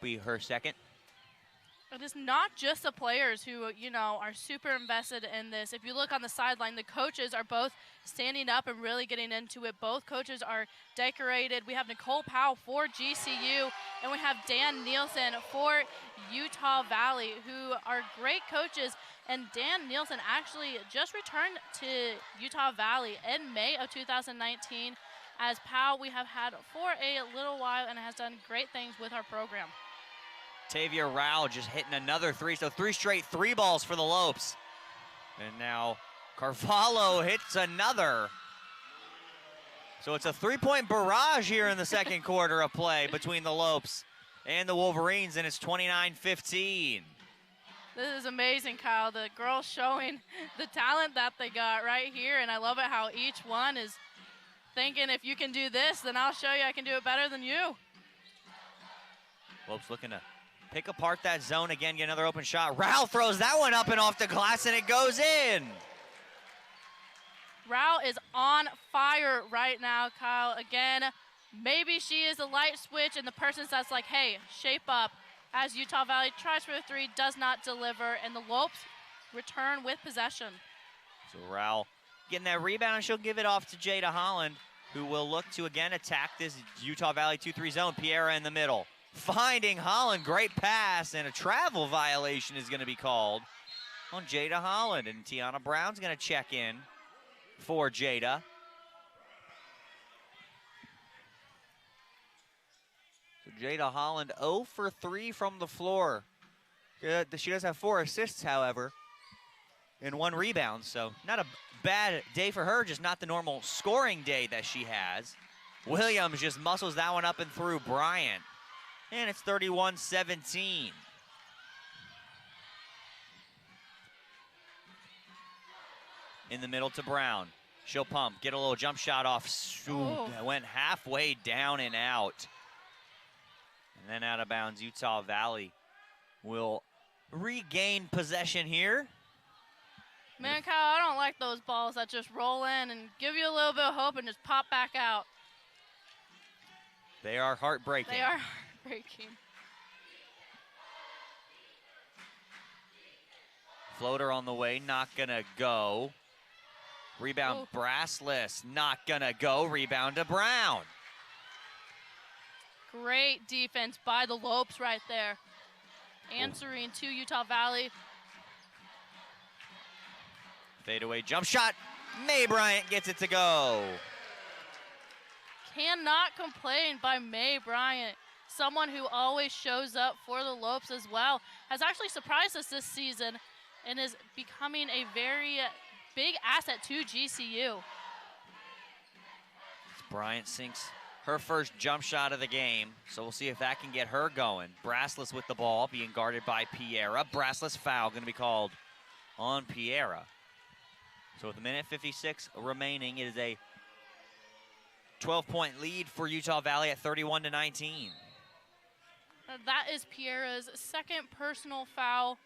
Be her second. It is not just the players who, are super invested in this. If you look on the sideline, the coaches are both standing up and really getting into it. Both coaches are decorated. We have Nicole Powell for GCU, and we have Dan Nielsen for Utah Valley, who are great coaches. And Dan Nielsen actually just returned to Utah Valley in May of 2019. As Powell we have had for a little while and has done great things with our program. Tavia Rao just hitting another 3, so 3 straight 3 balls for the Lopes. And now Carvalho hits another. So it's a 3-point barrage here in the second quarter of play between the Lopes and the Wolverines, and it's 29-15. This is amazing, Kyle. The girls showing the talent that they got right here, and I love it how each one is thinking, if you can do this, then I'll show you I can do it better than you. Lopes looking to pick apart that zone again, get another open shot. Rao throws that one up and off the glass, and it goes in. Rao is on fire right now, Kyle. Again, maybe she is a light switch and the person that's like, hey, shape up. As Utah Valley tries for a 3, does not deliver, and the Lopes return with possession. So Rao getting that rebound, and she'll give it off to Jada Holland, who will look to again attack this Utah Valley 2-3 zone. Piera in the middle. Finding Holland, great pass, and a travel violation is going to be called on Jada Holland. And Tiana Brown's going to check in for Jada. So Jada Holland 0 for 3 from the floor. She does have 4 assists, however, and 1 rebound. So not a bad day for her, just not the normal scoring day that she has. Williams just muscles that one up and through Bryant. And it's 31-17. In the middle to Brown. She'll pump, get a little jump shot off. That went halfway down and out. And then out of bounds, Utah Valley will regain possession here. Man, Kyle, I don't like those balls that just roll in and give you a little bit of hope and just pop back out. They are heartbreaking. They are heartbreaking. Floater on the way, not gonna go. Rebound Brassless, not gonna go. Rebound to Brown. Great defense by the Lopes right there. Answering to Utah Valley. Fadeaway jump shot. May Bryant gets it to go. Cannot complain by May Bryant. Someone who always shows up for the Lopes as well. Has actually surprised us this season and is becoming a very big asset to GCU. Bryant sinks her first jump shot of the game, so we'll see if that can get her going. Brassless with the ball, being guarded by Piera. Brassless foul going to be called on Piera. So with a minute 56 remaining, it is a 12-point lead for Utah Valley at 31-19. That is Piera's second personal foul.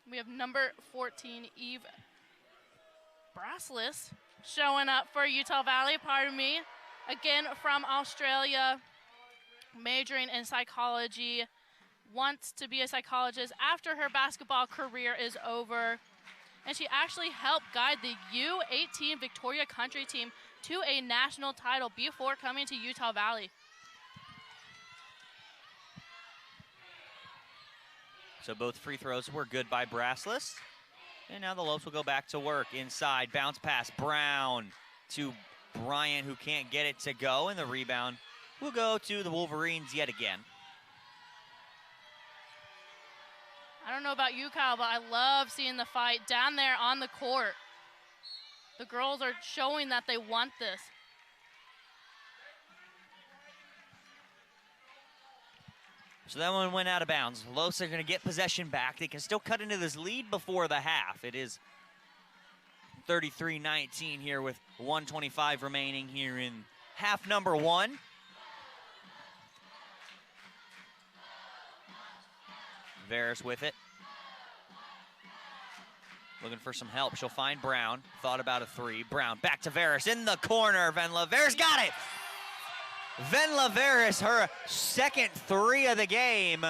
We have number 14, Eve Braslis, showing up for Utah Valley, pardon me. Again, from Australia, majoring in psychology, wants to be a psychologist after her basketball career is over. And she actually helped guide the U18 Victoria Country team to a national title before coming to Utah Valley. So both free throws were good by Braslis. And now the Lopes will go back to work inside. Bounce pass, Brown to Bryant, who can't get it to go. And the rebound will go to the Wolverines yet again. I don't know about you, Kyle, but I love seeing the fight down there on the court. The girls are showing that they want this. So that one went out of bounds. Lopes are going to get possession back. They can still cut into this lead before the half. It is 33-19 here with 1:25 remaining here in half number one. Veris with it. Looking for some help. She'll find Brown. Thought about a three. Brown back to Veris in the corner. Venla Veris got it. Venla Veris, her second three of the game.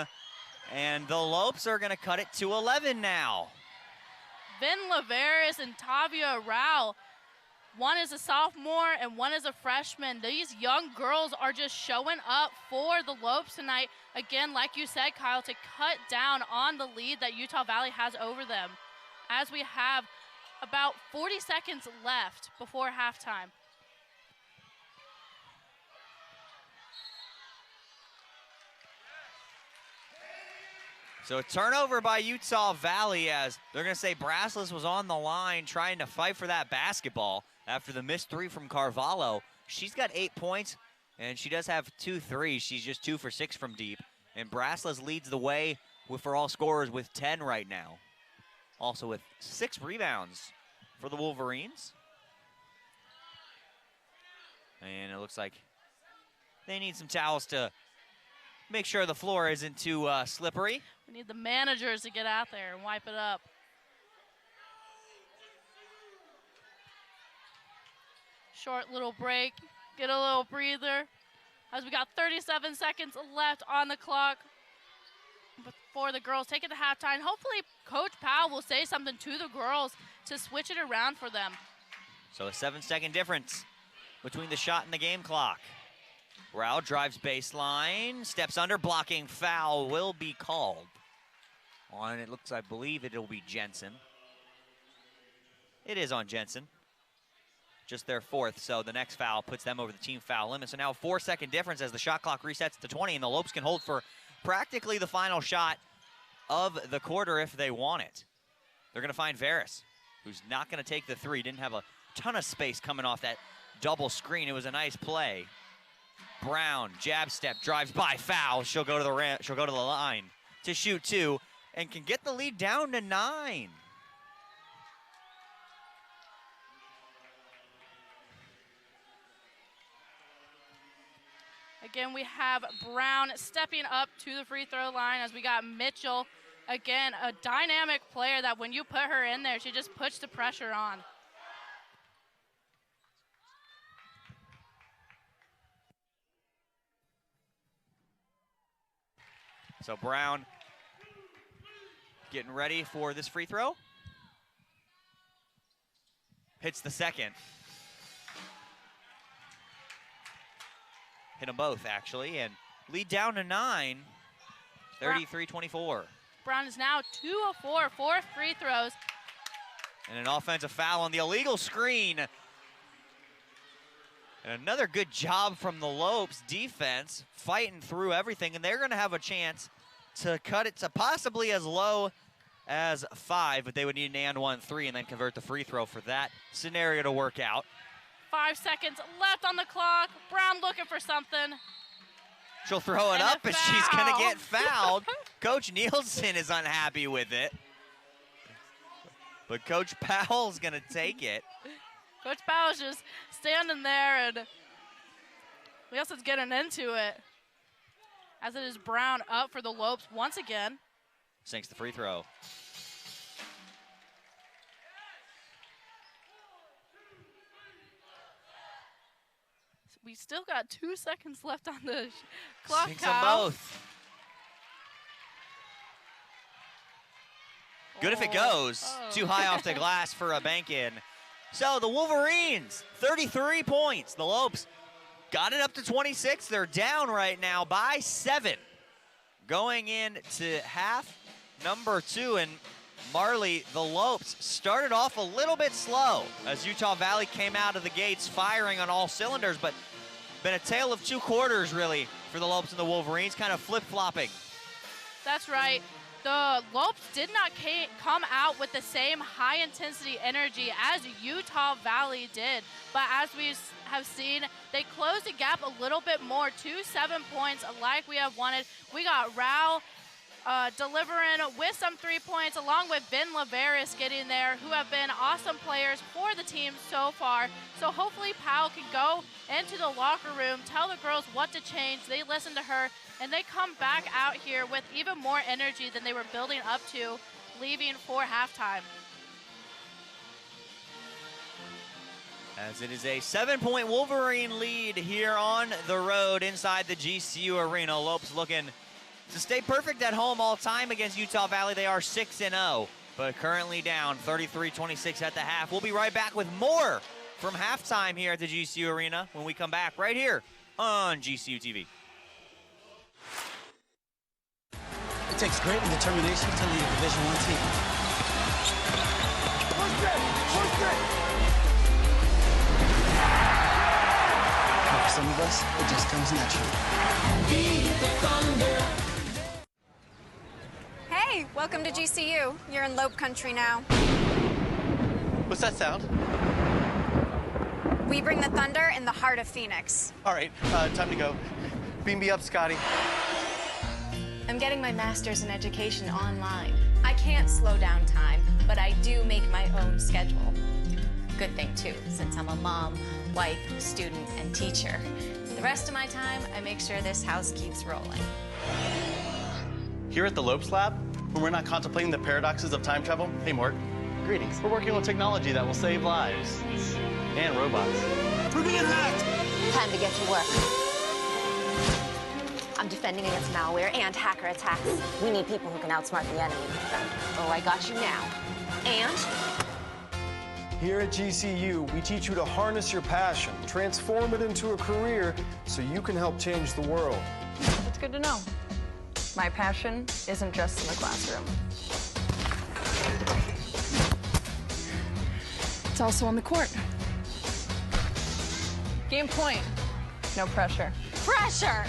And the Lopes are going to cut it to 11 now. Venla Veris and Tavia Rao. One is a sophomore and one is a freshman. These young girls are just showing up for the Lopes tonight. Again, like you said, Kyle, to cut down on the lead that Utah Valley has over them, as we have about 40 seconds left before halftime. So a turnover by Utah Valley, as they're going to say Braslis was on the line trying to fight for that basketball after the missed three from Carvalho. She's got 8 points, and she does have 2 threes. She's just 2 for 6 from deep. And Braslis leads the way for all scorers with 10 right now. Also with 6 rebounds for the Wolverines. And it looks like they need some towels to make sure the floor isn't too slippery. We need the managers to get out there and wipe it up. Short little break, get a little breather, as we got 37 seconds left on the clock before the girls take it to halftime. Hopefully Coach Powell will say something to the girls to switch it around for them. So a 7-second difference between the shot and the game clock. Rao drives baseline, steps under, blocking foul will be called. On, it looks, I believe it'll be Jensen. It is on Jensen. Just their 4th, so the next foul puts them over the team foul limit. So now a 4-second difference as the shot clock resets to 20, and the Lopes can hold for practically the final shot of the quarter if they want it. They're going to find Veris, who's not going to take the three. Didn't have a ton of space coming off that double screen. It was a nice play. Brown, jab step, drives by, foul. She'll go to the line to shoot 2 and can get the lead down to 9. Again, we have Brown stepping up to the free throw line as we got Mitchell. Again, a dynamic player that when you put her in there, she just puts the pressure on. So Brown getting ready for this free throw. Hits the second. Hit them both, actually, and lead down to 9, 33-24. Brown is now 2 of 4, 4 free throws. And an offensive foul on the illegal screen. And another good job from the Lopes defense, fighting through everything, and they're going to have a chance to cut it to possibly as low as 5, but they would need an and 1-3 and then convert the free throw for that scenario to work out. 5 seconds left on the clock. Brown looking for something. She'll throw it up, and she's going to get fouled. Coach Nielsen is unhappy with it. But Coach Powell's going to take it. Coach Powell's just standing there, and Wilson's getting into it. As it is Brown up for the Lopes once again. Sinks the free throw. We still got 2 seconds left on the clock. Sinks them both. Good if it goes. Too high off the glass for a bank in. So the Wolverines, 33 points. The Lopes got it up to 26. They're down right now by 7. Going into half number 2, and Marley, the Lopes started off a little bit slow as Utah Valley came out of the gates firing on all cylinders, but been a tale of 2 quarters really for the Lopes and the Wolverines, kind of flip-flopping. That's right. The Lopes did not come out with the same high-intensity energy as Utah Valley did, but as we have seen, they closed the gap a little bit more to 7 points like we have wanted. We got Rao delivering with some 3 points, along with Ben Laveris getting there, who have been awesome players for the team so far. So hopefully Powell can go into the locker room, tell the girls what to change. They listen to her, and they come back out here with even more energy than they were building up to, leaving for halftime. As it is a 7-point Wolverine lead here on the road inside the GCU Arena. Lopes looking to stay perfect at home all time against Utah Valley. They are 6-0, but currently down 33-26 at the half. We'll be right back with more from halftime here at the GCU Arena when we come back right here on GCU TV. It takes great determination to lead a Division I team. But for some of us, it just comes naturally. Hey, welcome to GCU. You're in Lope country now. What's that sound? We bring the thunder in the heart of Phoenix. All right, time to go. Beam me up, Scotty. I'm getting my master's in education online. I can't slow down time, but I do make my own schedule. Good thing, too, since I'm a mom, wife, student, and teacher. The rest of my time, I make sure this house keeps rolling. Here at the Lopes Lab, when we're not contemplating the paradoxes of time travel, hey, Mort, greetings. We're working on technology that will save lives. And robots. We're being hacked! Time to get to work. I'm defending against malware and hacker attacks. We need people who can outsmart the enemy. Oh, I got you now. And? Here at GCU, we teach you to harness your passion, transform it into a career so you can help change the world. It's good to know. My passion isn't just in the classroom. It's also on the court. Game point. No pressure. Pressure!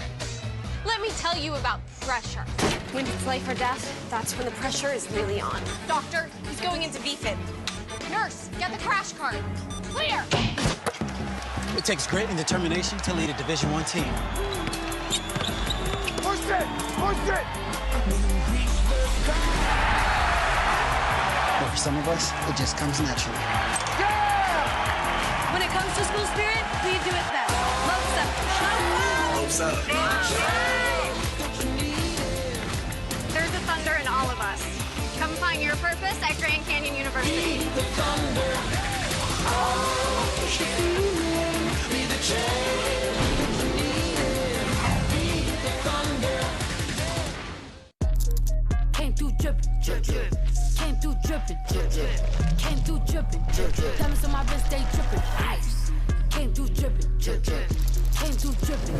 Let me tell you about pressure. When it's life or death, that's when the pressure is really on. Doctor, he's going into VFib. Nurse, get the crash cart. Clear! It takes grit and determination to lead a Division I team. Push it! Push it! But for some of us, it just comes naturally. Yeah! When it comes to school spirit, we do it best. Lopes up. Lopes up. There's a thunder in all of us. Come find your purpose at Grand Canyon University. Came through drippin', drip, drip. Came through drippin', drip, drip. Came through drippin', drip, drip. Diamonds on my wrist, they drippin'. Ice. Came through drippin', drip, drip. Came through drippin'.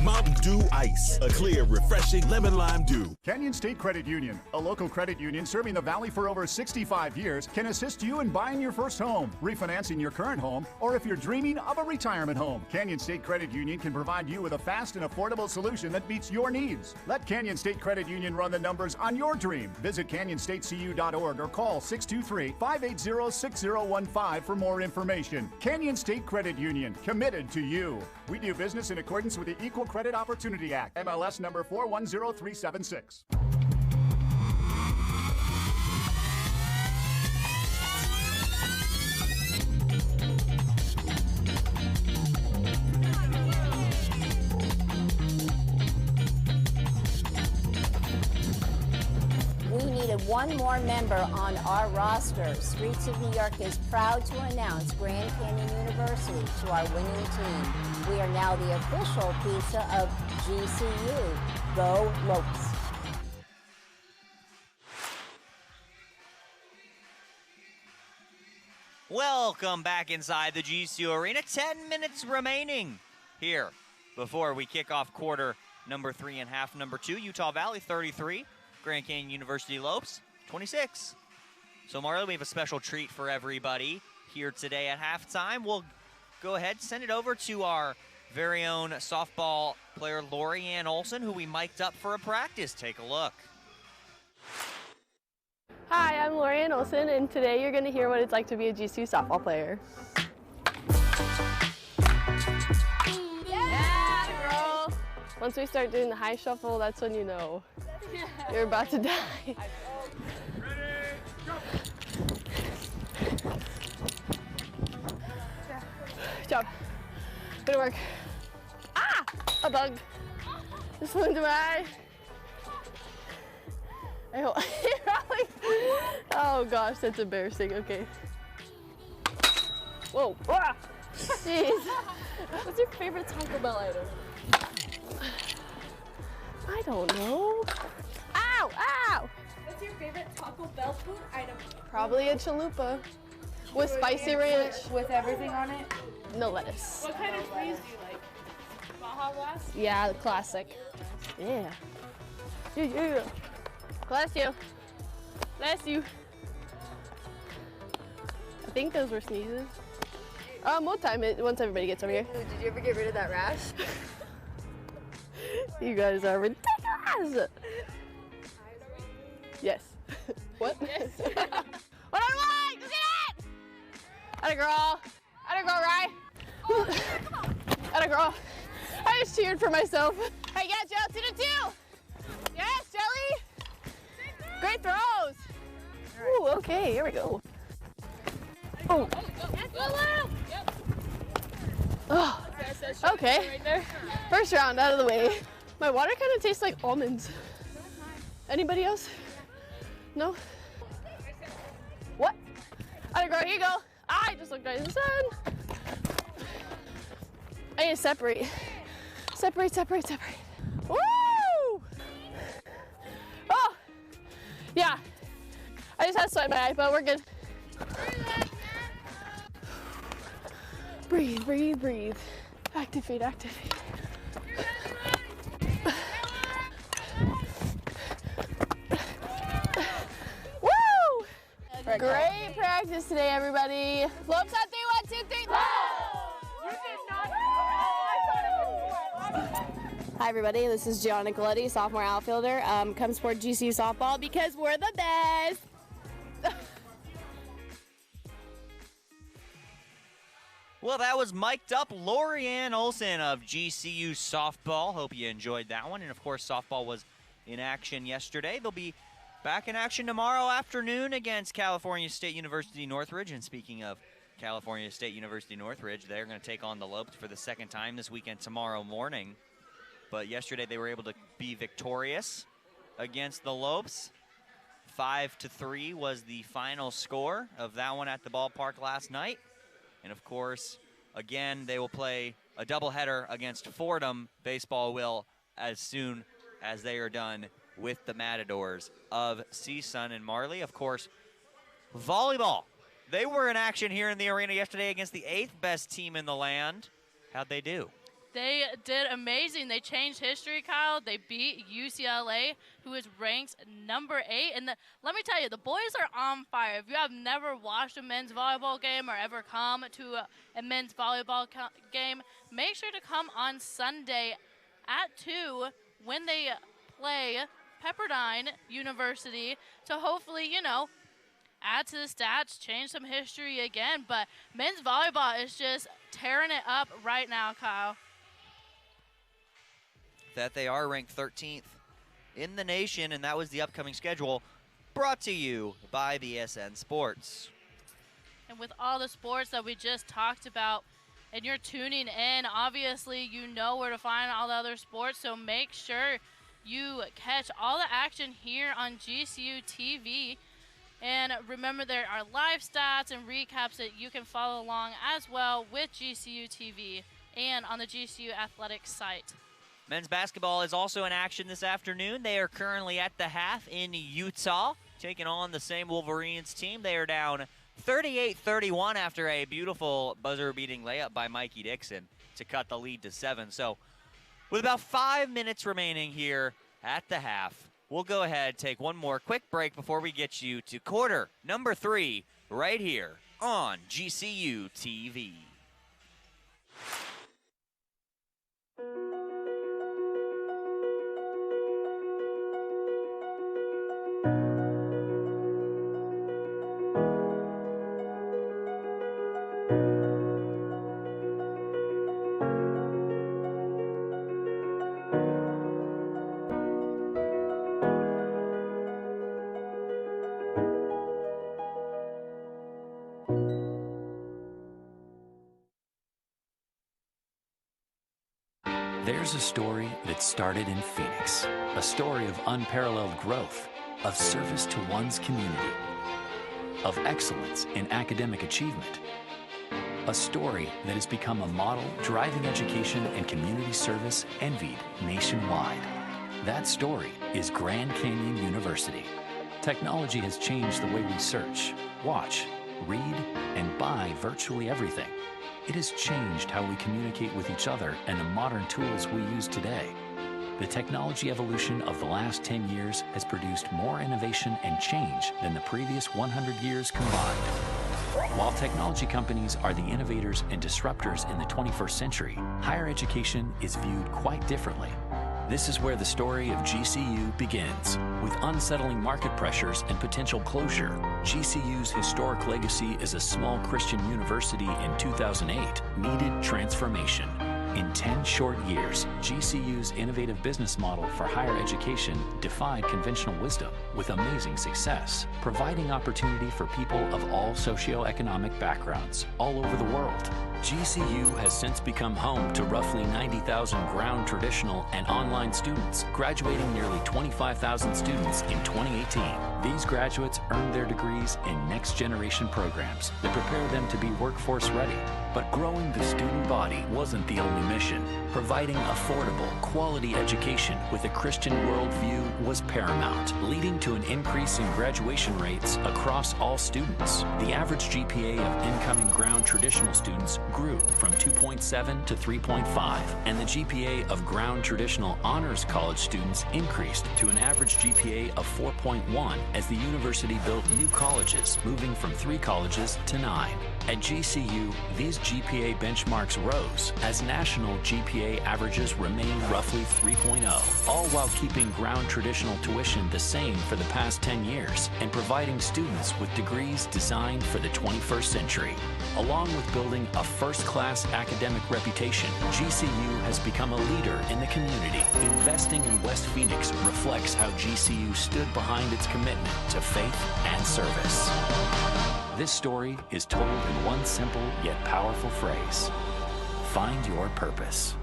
Mountain Dew Ice, a clear, refreshing lemon lime dew. Canyon State Credit Union, a local credit union serving the Valley for over 65 years, can assist you in buying your first home, refinancing your current home, or if you're dreaming of a retirement home. Canyon State Credit Union can provide you with a fast and affordable solution that meets your needs. Let Canyon State Credit Union run the numbers on your dream. Visit canyonstatecu.org or call 623-580-6015 for more information. Canyon State Credit Union, committed to you. We do business in accordance with the Equal Credit Opportunity Act, MLS number 410376. added one more member on our roster. Streets of New York is proud to announce Grand Canyon University to our winning team. We are now the official pizza of GCU. Go Lopes. Welcome back inside the GCU Arena. 10 minutes remaining here before we kick off quarter number 3 and half number 2. Utah Valley 33, Grand Canyon University Lopes 26. So Marley, we have a special treat for everybody here today at halftime. We'll go ahead, send it over to our very own softball player Lori Ann Olson, who we mic'd up for a practice. Take a look. Hi, I'm Lorianne Olson, and today you're going to hear what it's like to be a GCU softball player. Yeah, girl! Once we start doing the high shuffle, that's when you know you're about to die. Good job. Good work. Ah! A bug. This flew into my eye. Oh gosh, that's embarrassing. Okay. Whoa. Ah! Jeez. What's your favorite Taco Bell item? I don't know. Ow! Ow! What's your favorite Taco Bell food item? Probably a chalupa with spicy ranch. With everything on it? No lettuce. What kind of freeze do you like? Baja Blast? Yeah, the classic. Yeah. Yeah. Bless you. Bless you. I think those were sneezes. We'll time it once everybody gets over here. Did you ever get rid of that rash? You guys are ridiculous. Yes. What? Yes. 1-on-1! Go get it! Atta girl. Atta girl, Rye. Atta girl. I just cheered for myself. Hey, yeah, Joe, 2-2. Yes, Jelly. Great throws. Ooh, okay, here we go. Oh. Oh. Okay. First round out of the way. My water kind of tastes like almonds. Anybody else? No? What? Atta girl, here you go. I just looked right in the sun. I need to separate. Separate, separate, separate. Woo! Oh! Yeah. I just had sweat in my eye, but we're good. Breathe, breathe, breathe. Activate, activate. Woo! Great practice today, everybody. Lopes on 3, 1, 2, 3, Lopes! Hi, everybody. This is Gianna Nicoletti, sophomore outfielder. Come support GCU softball because we're the best. Well, that was mic'd up Lori Ann Olson of GCU softball. Hope you enjoyed that one. And, of course, softball was in action yesterday. They'll be back in action tomorrow afternoon against California State University Northridge. And speaking of California State University Northridge, they're going to take on the Lopes for the second time this weekend tomorrow morning. But yesterday they were able to be victorious against the Lopes. 5-3 was the final score of that one at the ballpark last night. And of course, again, they will play a doubleheader against Fordham. Baseball will as soon as they are done with the Matadors of CSUN and Marley. Of course, volleyball. They were in action here in the arena yesterday against the 8th best team in the land. How'd they do? They did amazing. They changed history, Kyle. They beat UCLA, who is ranked number 8. And let me tell you, the boys are on fire. If you have never watched a men's volleyball game or ever come to a men's volleyball game, make sure to come on Sunday at 2 when they play Pepperdine University to hopefully, you know, add to the stats, change some history again. But men's volleyball is just tearing it up right now, Kyle. That they are ranked 13th in the nation, and that was the upcoming schedule brought to you by BSN Sports. And with all the sports that we just talked about, and you're tuning in, obviously you know where to find all the other sports, so make sure you catch all the action here on GCU TV. And remember, there are live stats and recaps that you can follow along as well with GCU TV and on the GCU Athletics site. Men's basketball is also in action this afternoon. They are currently at the half in Utah, taking on the same Wolverines team. They are down 38-31 after a beautiful buzzer-beating layup by Mikey Dixon to cut the lead to 7. So with about 5 minutes remaining here at the half, we'll go ahead, take one more quick break before we get you to quarter number 3 right here on GCU TV. There's a story that started in Phoenix, a story of unparalleled growth, of service to one's community, of excellence in academic achievement, a story that has become a model driving education and community service envied nationwide. That story is Grand Canyon University. Technology has changed the way we search, watch, read, and buy virtually everything. It has changed how we communicate with each other and the modern tools we use today. The technology evolution of the last 10 years has produced more innovation and change than the previous 100 years combined. While technology companies are the innovators and disruptors in the 21st century, higher education is viewed quite differently. This is where the story of GCU begins. With unsettling market pressures and potential closure, GCU's historic legacy as a small Christian university in 2008 needed transformation. In 10 short years, GCU's innovative business model for higher education defied conventional wisdom with amazing success, providing opportunity for people of all socioeconomic backgrounds all over the world. GCU has since become home to roughly 90,000 ground traditional and online students, graduating nearly 25,000 students in 2018. These graduates earned their degrees in next-generation programs that prepare them to be workforce ready. But growing the student body wasn't the only mission. Providing affordable, quality education with a Christian worldview was paramount, leading to an increase in graduation rates across all students. The average GPA of incoming ground traditional students grew from 2.7 to 3.5, and the GPA of ground traditional honors college students increased to an average GPA of 4.1 as the university built new colleges, moving from 3 colleges to 9. At GCU, these GPA benchmarks rose as national GPA averages remained roughly 3.0, all while keeping ground traditional tuition the same for the past 10 years and providing students with degrees designed for the 21st century. Along with building a first-class academic reputation, GCU has become a leader in the community. Investing in West Phoenix reflects how GCU stood behind its commitment to faith and service. This story is told in one simple yet powerful phrase: find your purpose.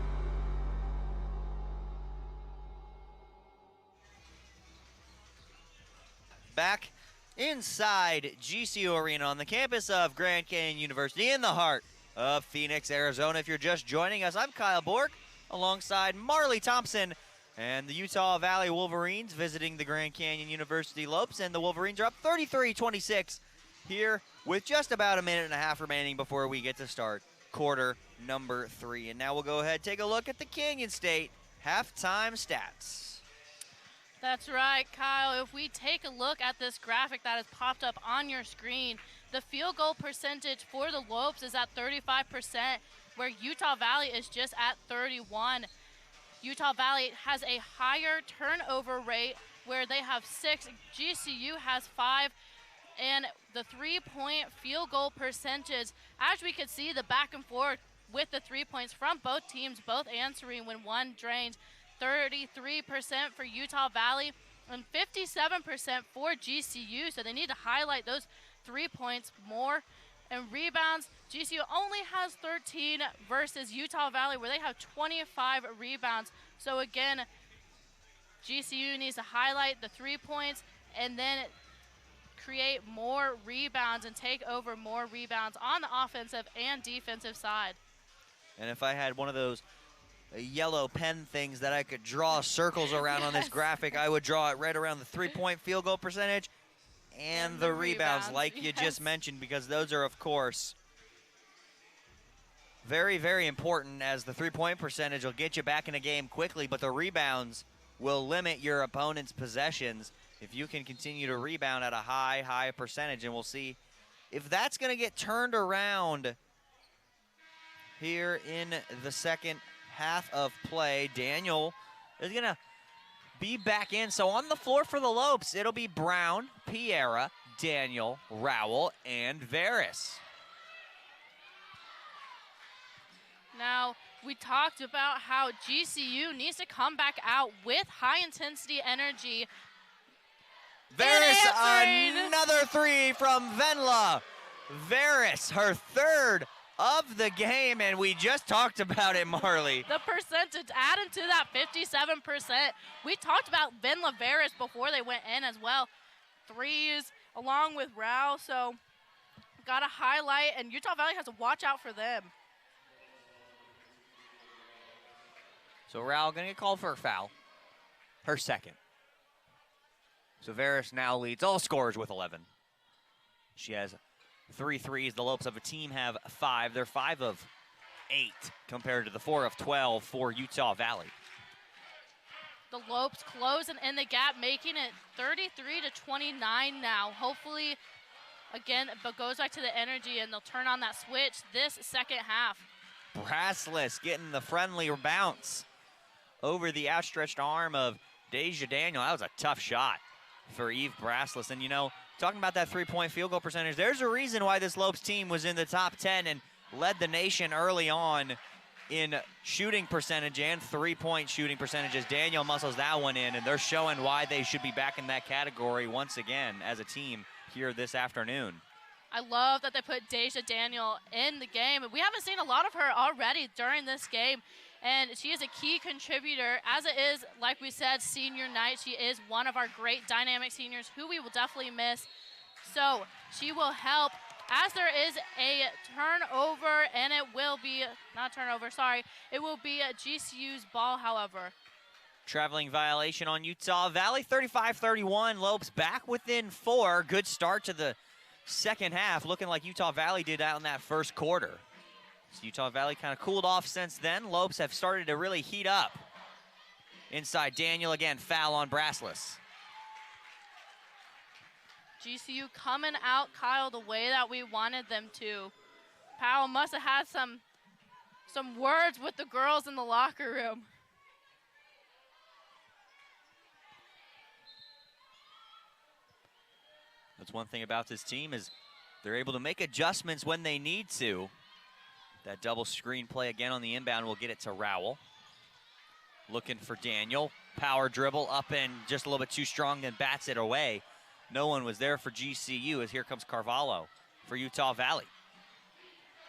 Back inside GCU Arena on the campus of Grand Canyon University in the heart of Phoenix, Arizona. If you're just joining us, I'm Kyle Borg alongside Marley Thompson and the Utah Valley Wolverines visiting the Grand Canyon University Lopes, and the Wolverines are up 33-26 here with just about a minute and a half remaining before we get to start quarter number 3. And now we'll go ahead and take a look at the Canyon State halftime stats. That's right, Kyle. If we take a look at this graphic that has popped up on your screen, the field goal percentage for the Lopes is at 35%, where Utah Valley is just at 31%. Utah Valley has a higher turnover rate where they have 6. GCU has 5. And the three-point field goal percentage, as we could see, the back and forth with the 3 points from both teams, both answering when one drained. 33% for Utah Valley and 57% for GCU. So they need to highlight those 3 points more. And rebounds, GCU only has 13 versus Utah Valley, where they have 25 rebounds. So again, GCU needs to highlight the 3 points and then create more rebounds and take over more rebounds on the offensive and defensive side. And if I had one of those yellow pen things that I could draw circles around on this graphic, I would draw it right around the 3-point field goal percentage and the rebounds, like you just mentioned, because those are, of course, very, very important, as the 3-point percentage will get you back in a game quickly, but the rebounds will limit your opponent's possessions if you can continue to rebound at a high percentage. And we'll see if that's going to get turned around here in the second half of play. Daniel is going to be back in. So on the floor for the Lopes, it'll be Brown, Piera, Daniel, Rowell, and Veris. Now, we talked about how GCU needs to come back out with high-intensity energy. Veris, another three from Venla. Veris, her third of the game, and we just talked about it, Marley. The percentage added to that 57%. We talked about Venla Veris before they went in as well. Threes along with Rao, so got to highlight, and Utah Valley has to watch out for them. So Rao going to get called for a foul, her second. So Veris now leads all scorers with 11. She has 3 threes. The Lopes of a team have 5. They're 5 of 8 compared to the 4 of 12 for Utah Valley. The Lopes closing in the gap, making it 33-29 now. Hopefully, again, but goes back to the energy, and they'll turn on that switch this second half. Brassless getting the friendly bounce over the outstretched arm of Deja Daniel. That was a tough shot for Eve Brassless. And, you know, talking about that 3-point field goal percentage, there's a reason why this Lopes team was in the top 10 and led the nation early on in shooting percentage and 3-point shooting percentages. Daniel muscles that one in, and they're showing why they should be back in that category once again as a team here this afternoon. I love that they put Deja Daniel in the game. We haven't seen a lot of her already during this game, and she is a key contributor. As it is, like we said, senior night, she is one of our great dynamic seniors who we will definitely miss. So she will help as there is a turnover, and it will be, not turnover, sorry, it will be a GCU's ball, however. Traveling violation on Utah Valley, 35-31. Lopes back within 4. Good start to the second half, looking like Utah Valley did out in that first quarter. So Utah Valley kind of cooled off since then. Lopes have started to really heat up. Inside Daniel again, foul on Brassless. GCU coming out, Kyle, the way that we wanted them to. Powell must have had some words with the girls in the locker room. That's one thing about this team is they're able to make adjustments when they need to. That double screen play again on the inbound will get it to Rowell. Looking for Daniel. Power dribble up and just a little bit too strong, then bats it away. No one was there for GCU as here comes Carvalho for Utah Valley.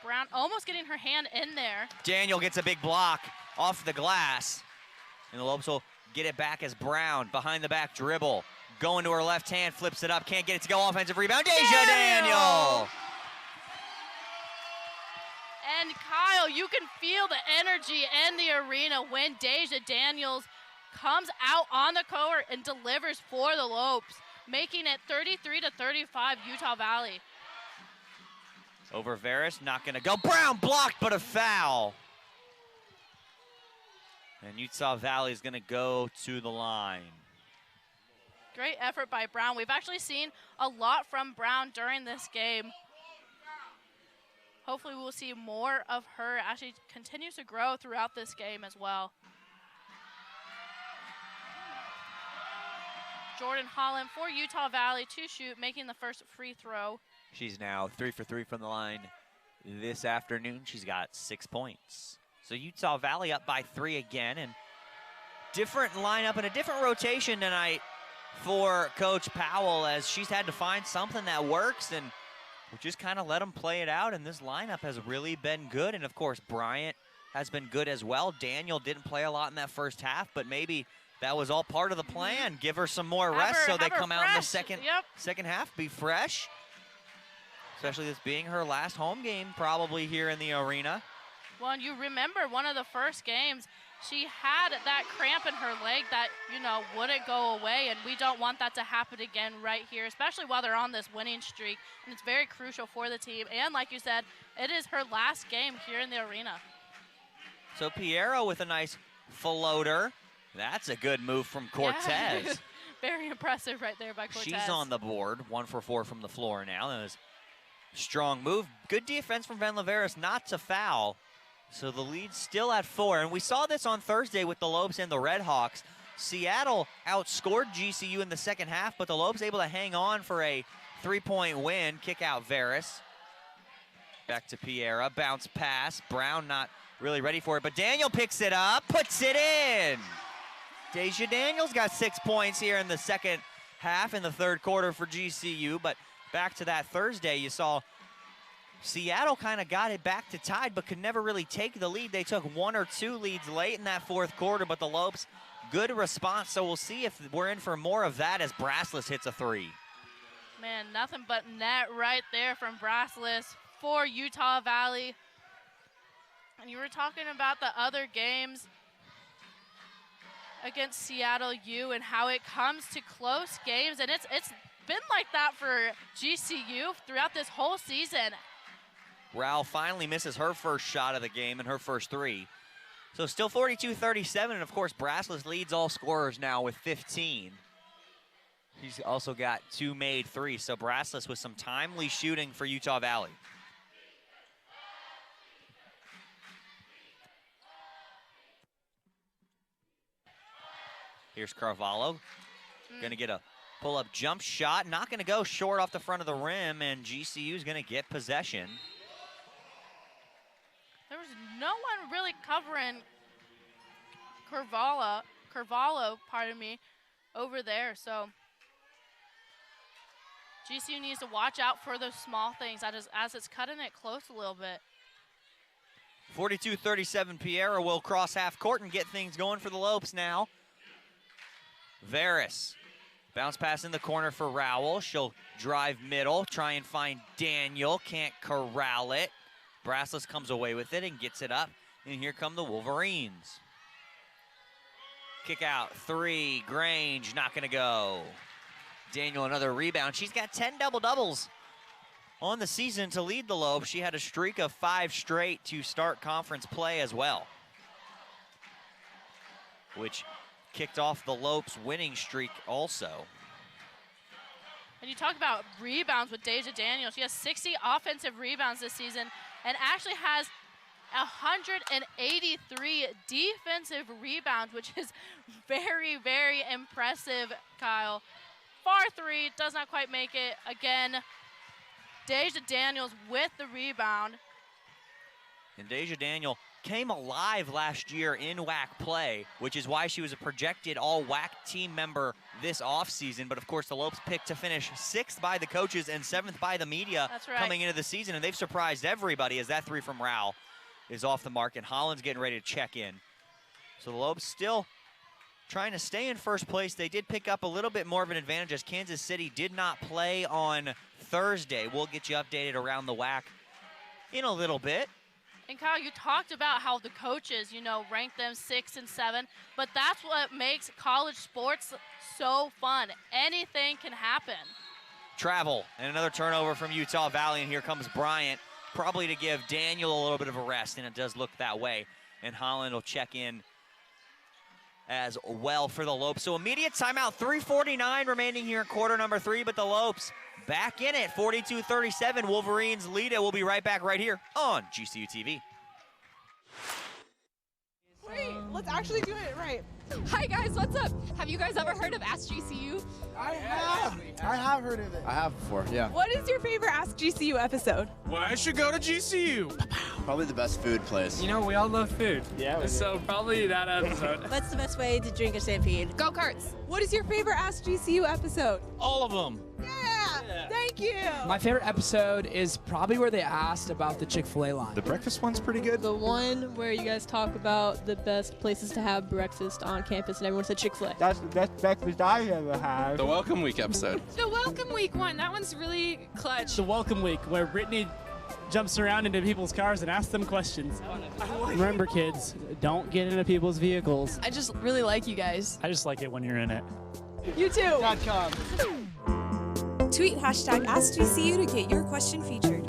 Brown almost getting her hand in there. Daniel gets a big block off the glass. And the Lopes will get it back as Brown behind the back dribble. Going to her left hand, flips it up, can't get it to go. Offensive rebound, Deja Daniel! And Kyle, you can feel the energy in the arena when Deja Daniels comes out on the court and delivers for the Lopes, making it 33-35 Utah Valley. Over Veris, not gonna go. Brown blocked, but a foul. And Utah Valley is gonna go to the line. Great effort by Brown. We've actually seen a lot from Brown during this game. Hopefully we'll see more of her as she continues to grow throughout this game as well. Jordan Holland for Utah Valley to shoot, making the first free throw. She's now 3 for 3 from the line this afternoon. She's got 6 points. So Utah Valley up by 3 again, and different lineup and a different rotation tonight for Coach Powell, as she's had to find something that works, and we just kind of let them play it out, and this lineup has really been good. And of course Bryant has been good as well. Daniel didn't play a lot in that first half, but maybe that was all part of the plan. Give her some more rest so they come out in the second half, be fresh. Especially this being her last home game probably here in the arena. Well, and you remember one of the first games, she had that cramp in her leg that, you know, wouldn't go away, and we don't want that to happen again right here, especially while they're on this winning streak, and it's very crucial for the team. And like you said, it is her last game here in the arena. So Piero with a nice floater. That's a good move from Cortez. Yeah. Very impressive right there by Cortez. She's on the board, 1 for 4 from the floor now. That was a strong move. Good defense from Van Laveras not to foul. So the lead's still at 4. And we saw this on Thursday with the Lopes and the Red Hawks. Seattle outscored GCU in the second half, but the Lopes able to hang on for a 3-point win. Kick out Veras. Back to Piera. Bounce pass. Brown not really ready for it, but Daniel picks it up, puts it in. Deja Daniels got 6 points here in the second half in the third quarter for GCU, but back to that Thursday, you saw Seattle kind of got it back to tied, but could never really take the lead. They took 1 or 2 leads late in that fourth quarter, but the Lopes, good response. So we'll see if we're in for more of that as Braslis hits a 3. Man, nothing but net right there from Braslis for Utah Valley. And you were talking about the other games against Seattle U and how it comes to close games, and it's been like that for GCU throughout this whole season. Rao finally misses her first shot of the game and her first 3. So still 42-37, and of course Braslis leads all scorers now with 15. He's also got 2 made 3s, so Braslis with some timely shooting for Utah Valley. Here's Carvalho, gonna get a pull-up jump shot, not gonna go short off the front of the rim, and GCU's gonna get possession. There was no one really covering Carvalho, pardon me, over there, so GCU needs to watch out for those small things as it's cutting it close a little bit. 42-37, Piera will cross half court and get things going for the Lopes now. Veras, bounce pass in the corner for Rowell. She'll drive middle, try and find Daniel, can't corral it. Braslis comes away with it and gets it up, and here come the Wolverines. Kick out 3, Grange, not gonna go. Daniel another rebound. She's got 10 double-doubles on the season to lead the Lopes. She had a streak of 5 straight to start conference play as well, which kicked off the Lopes winning streak also. And you talk about rebounds with Deja Daniels. She has 60 offensive rebounds this season and actually has 183 defensive rebounds, which is very, very impressive, Kyle. Far 3, does not quite make it. Again, Deja Daniels with the rebound. And Deja Daniel came alive last year in WAC play, which is why she was a projected all-WAC team member this offseason. But of course, the Lopes picked to finish 6th by the coaches and 7th by the media coming into the season, and they've surprised everybody as that 3 from Rao is off the mark, and Holland's getting ready to check in. So the Lopes still trying to stay in first place. They did pick up a little bit more of an advantage as Kansas City did not play on Thursday. We'll get you updated around the WAC in a little bit. And Kyle, you talked about how the coaches, you know, rank them 6 and 7, but that's what makes college sports so fun. Anything can happen. Travel and another turnover from Utah Valley, and here comes Bryant, probably to give Daniel a little bit of a rest, and it does look that way. And Holland will check in as well for the Lopes. So immediate timeout, 3:49 remaining here in quarter number 3, but the Lopes back in it, 42-37. Wolverines lead it. We'll be right back right here on GCU TV. Wait, let's actually do it right. Hi guys, what's up? Have you guys ever heard of Ask GCU? I have heard of it. I have before, yeah. What is your favorite Ask GCU episode? Why I should go to GCU? Probably the best food place. You know, we all love food. Yeah. So probably that episode. What's the best way to drink a stampede? Go-karts. What is your favorite Ask GCU episode? All of them. Yeah. Thank Thank you. My favorite episode is probably where they asked about the Chick-fil-A line. The breakfast one's pretty good. The one where you guys talk about the best places to have breakfast on campus, and everyone said Chick-fil-A. That's the best breakfast I ever had. The Welcome Week episode. The Welcome Week one, that one's really clutch. The Welcome Week, where Brittany jumps around into people's cars and asks them questions. Remember, kids, don't get into people's vehicles. I just really like you guys. I just like it when you're in it. You too. Tweet hashtag AskGCU to get your question featured.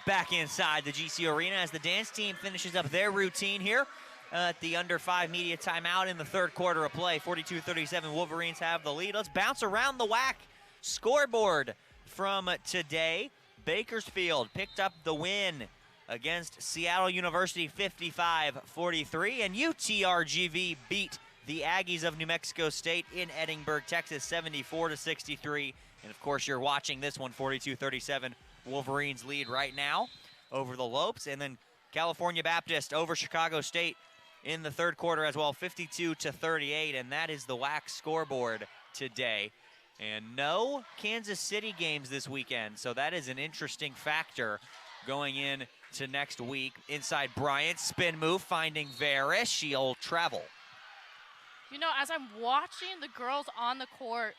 Back inside the GCU arena as the dance team finishes up their routine here at the under 5 media timeout in the third quarter of play. 42-37, Wolverines have the lead. Let's bounce around the WAC scoreboard from today. Bakersfield picked up the win against Seattle University 55-43, and UTRGV beat the Aggies of New Mexico State in Edinburgh, Texas 74-63. And of course you're watching this one, 42-37. Wolverines lead right now over the Lopes, and then California Baptist over Chicago State in the third quarter as well, 52-38, and that is the WAC scoreboard today. And no Kansas City games this weekend, so that is an interesting factor going in to next week. Inside Bryant, spin move, finding Veris. She'll travel. You know, as I'm watching the girls on the court,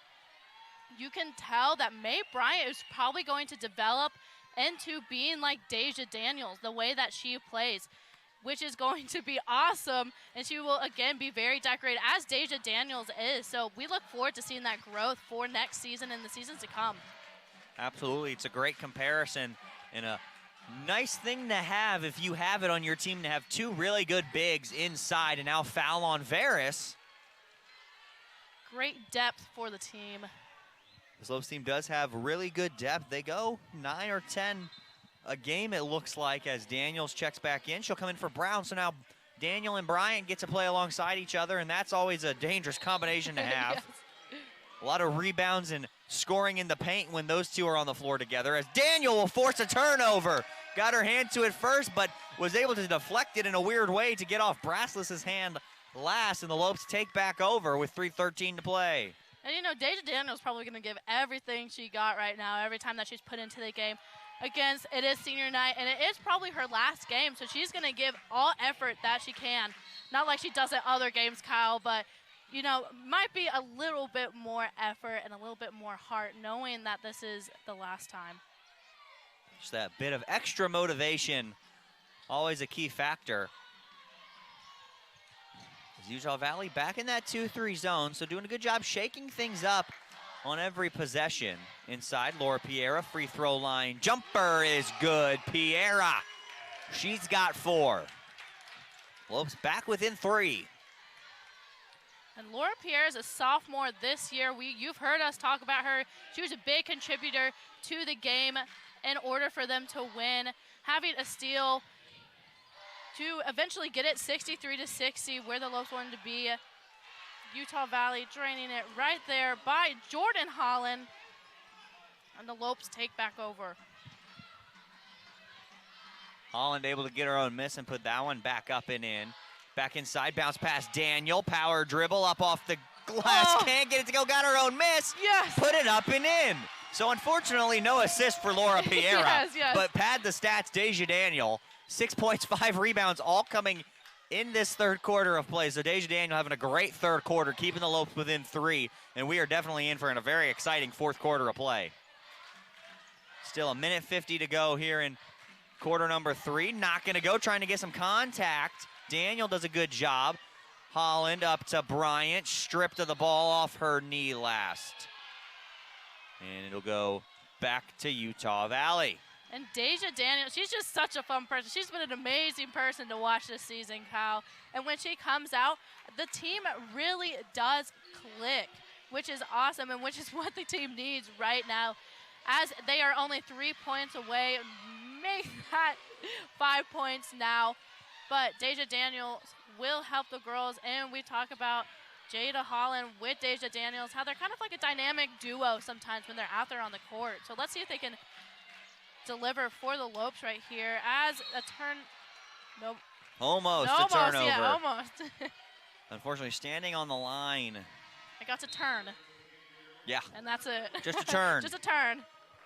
you can tell that May Bryant is probably going to develop into being like Deja Daniels, the way that she plays, which is going to be awesome. And she will, again, be very decorated, as Deja Daniels is. So we look forward to seeing that growth for next season and the seasons to come. Absolutely. It's a great comparison and a nice thing to have if you have it on your team, to have two really good bigs inside, and now foul on Veris. Great depth for the team. This Lopes team does have really good depth. They go 9 or 10 a game, it looks like, as Daniels checks back in. She'll come in for Brown, so now Daniel and Bryant get to play alongside each other, and that's always a dangerous combination to have. Yes. A lot of rebounds and scoring in the paint when those two are on the floor together, as Daniel will force a turnover. Got her hand to it first, but was able to deflect it in a weird way to get off Brassless's hand last, and the Lopes take back over with 3:13 to play. And, you know, Deja Daniels is probably going to give everything she got right now, every time that she's put into the game. Against, it is senior night, and it is probably her last game, so she's going to give all effort that she can. Not like she does at other games, Kyle, but, you know, might be a little bit more effort and a little bit more heart, knowing that this is the last time. Just that bit of extra motivation, always a key factor. Utah Valley back in that 2-3 zone, so doing a good job shaking things up on every possession. Inside, Laura Piera, free throw line. Jumper is good. Piera, she's got 4. Lopes back within 3. And Laura Pierre is a sophomore this year. You've heard us talk about her. She was a big contributor to the game in order for them to win, having a steal to eventually get it 63-60, where the Lopes wanted to be. Utah Valley draining it right there by Jordan Holland. And the Lopes take back over. Holland able to get her own miss and put that one back up and in. Back inside, bounce past Daniel. Power dribble up off the glass. Can't get it to go, got her own miss. Yes. Put it up and in. So unfortunately, no assist for Laura Piera. Yes. But pad the stats, Deja Daniel. 6 points, 5 rebounds, all coming in this third quarter of play. So Deja Daniel having a great third quarter, keeping the Lopes within 3. And we are definitely in for a very exciting fourth quarter of play. Still 1:50 to go here in quarter number 3. Not going to go, trying to get some contact. Daniel does a good job. Holland up to Bryant, stripped of the ball off her knee last. And it'll go back to Utah Valley. And Deja Daniels, she's just such a fun person. She's been an amazing person to watch this season, Kyle. And when she comes out, the team really does click, which is awesome and which is what the team needs right now, as they are only 3 points away. Make that 5 points now. But Deja Daniels will help the girls, and we talk about Jada Holland with Deja Daniels, how they're kind of like a dynamic duo sometimes when they're out there on the court. So let's see if they can deliver for the Lopes right here as a turn. Nope. Almost a turnover. Yeah, almost. Unfortunately, standing on the line. I got to turn. Yeah. And that's it. Just a turn. Just a turn.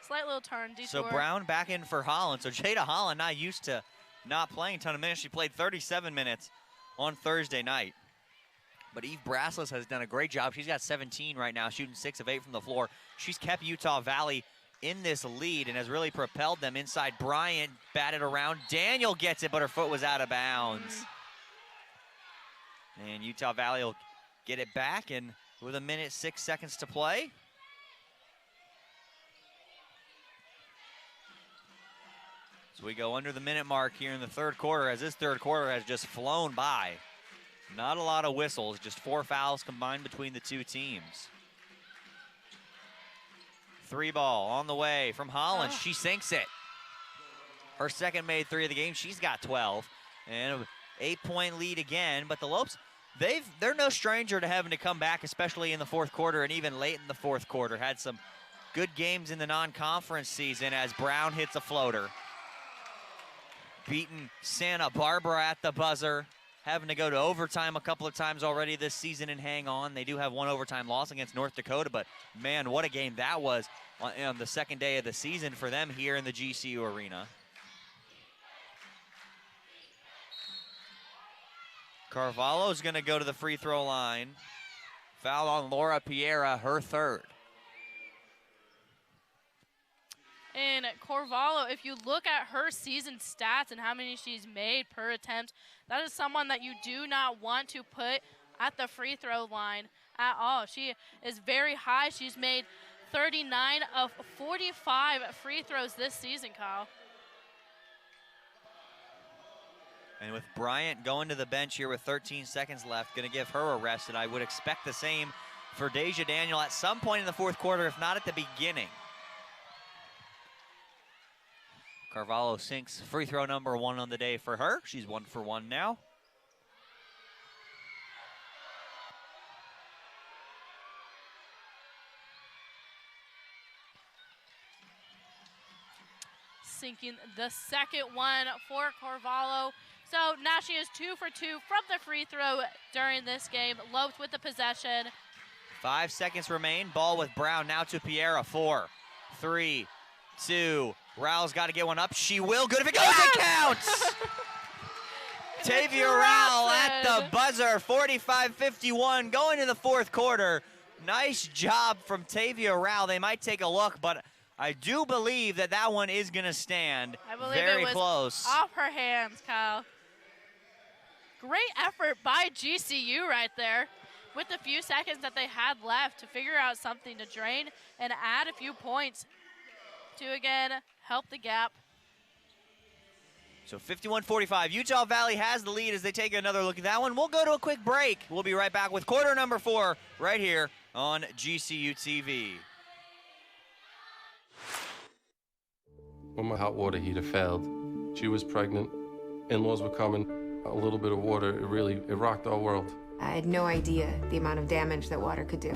Slight little turn, detour. So Brown back in for Holland. So Jada Holland not used to not playing a ton of minutes. She played 37 minutes on Thursday night. But Eve Brassless has done a great job. She's got 17 right now, shooting 6 of 8 from the floor. She's kept Utah Valley in this lead and has really propelled them inside. Bryant batted around. Daniel gets it, but her foot was out of bounds. And Utah Valley will get it back, and with 1:06 to play. So we go under the minute mark here in the third quarter, as this third quarter has just flown by. Not a lot of whistles, just 4 fouls combined between the two teams. 3 ball on the way from Holland. She sinks it. Her second made 3 of the game. She's got 12. And an 8-point lead again. But the Lopes, they're no stranger to having to come back, especially in the fourth quarter and even late in the fourth quarter. Had some good games in the non-conference season as Brown hits a floater. Beaten Santa Barbara at the buzzer. Having to go to overtime a couple of times already this season and hang on. They do have 1 overtime loss against North Dakota, but man, what a game that was on the second day of the season for them here in the GCU arena. Carvalho's gonna go to the free throw line. Foul on Laura Piera, her third. And Carvalho, if you look at her season stats and how many she's made per attempt, that is someone that you do not want to put at the free throw line at all. She is very high. She's made 39 of 45 free throws this season, Kyle. And with Bryant going to the bench here with 13 seconds left, going to give her a rest, and I would expect the same for Deja Daniel at some point in the fourth quarter, if not at the beginning. Carvalho sinks free throw number 1 on the day for her. She's 1 for 1 now. Sinking the second one for Carvalho. So now she is 2 for 2 from the free throw during this game. Lopes with the possession. 5 seconds remain. Ball with Brown now to Piera. 4, 3, 2. Rao's got to get one up. She will. Good if it goes. It counts! Tavia Rao at the buzzer. 45-51 going to the fourth quarter. Nice job from Tavia Rao. They might take a look, but I do believe that that one is going to stand. I believe very it was close. Off her hands, Kyle. Great effort by GCU right there with the few seconds that they had left to figure out something to drain and add a few points to, again, help the gap. So 51-45. Utah Valley has the lead as they take another look at that one. We'll go to a quick break. We'll be right back with quarter number 4 right here on GCU TV. When my hot water heater failed, she was pregnant, in-laws were coming, a little bit of water, it rocked our world. I had no idea the amount of damage that water could do.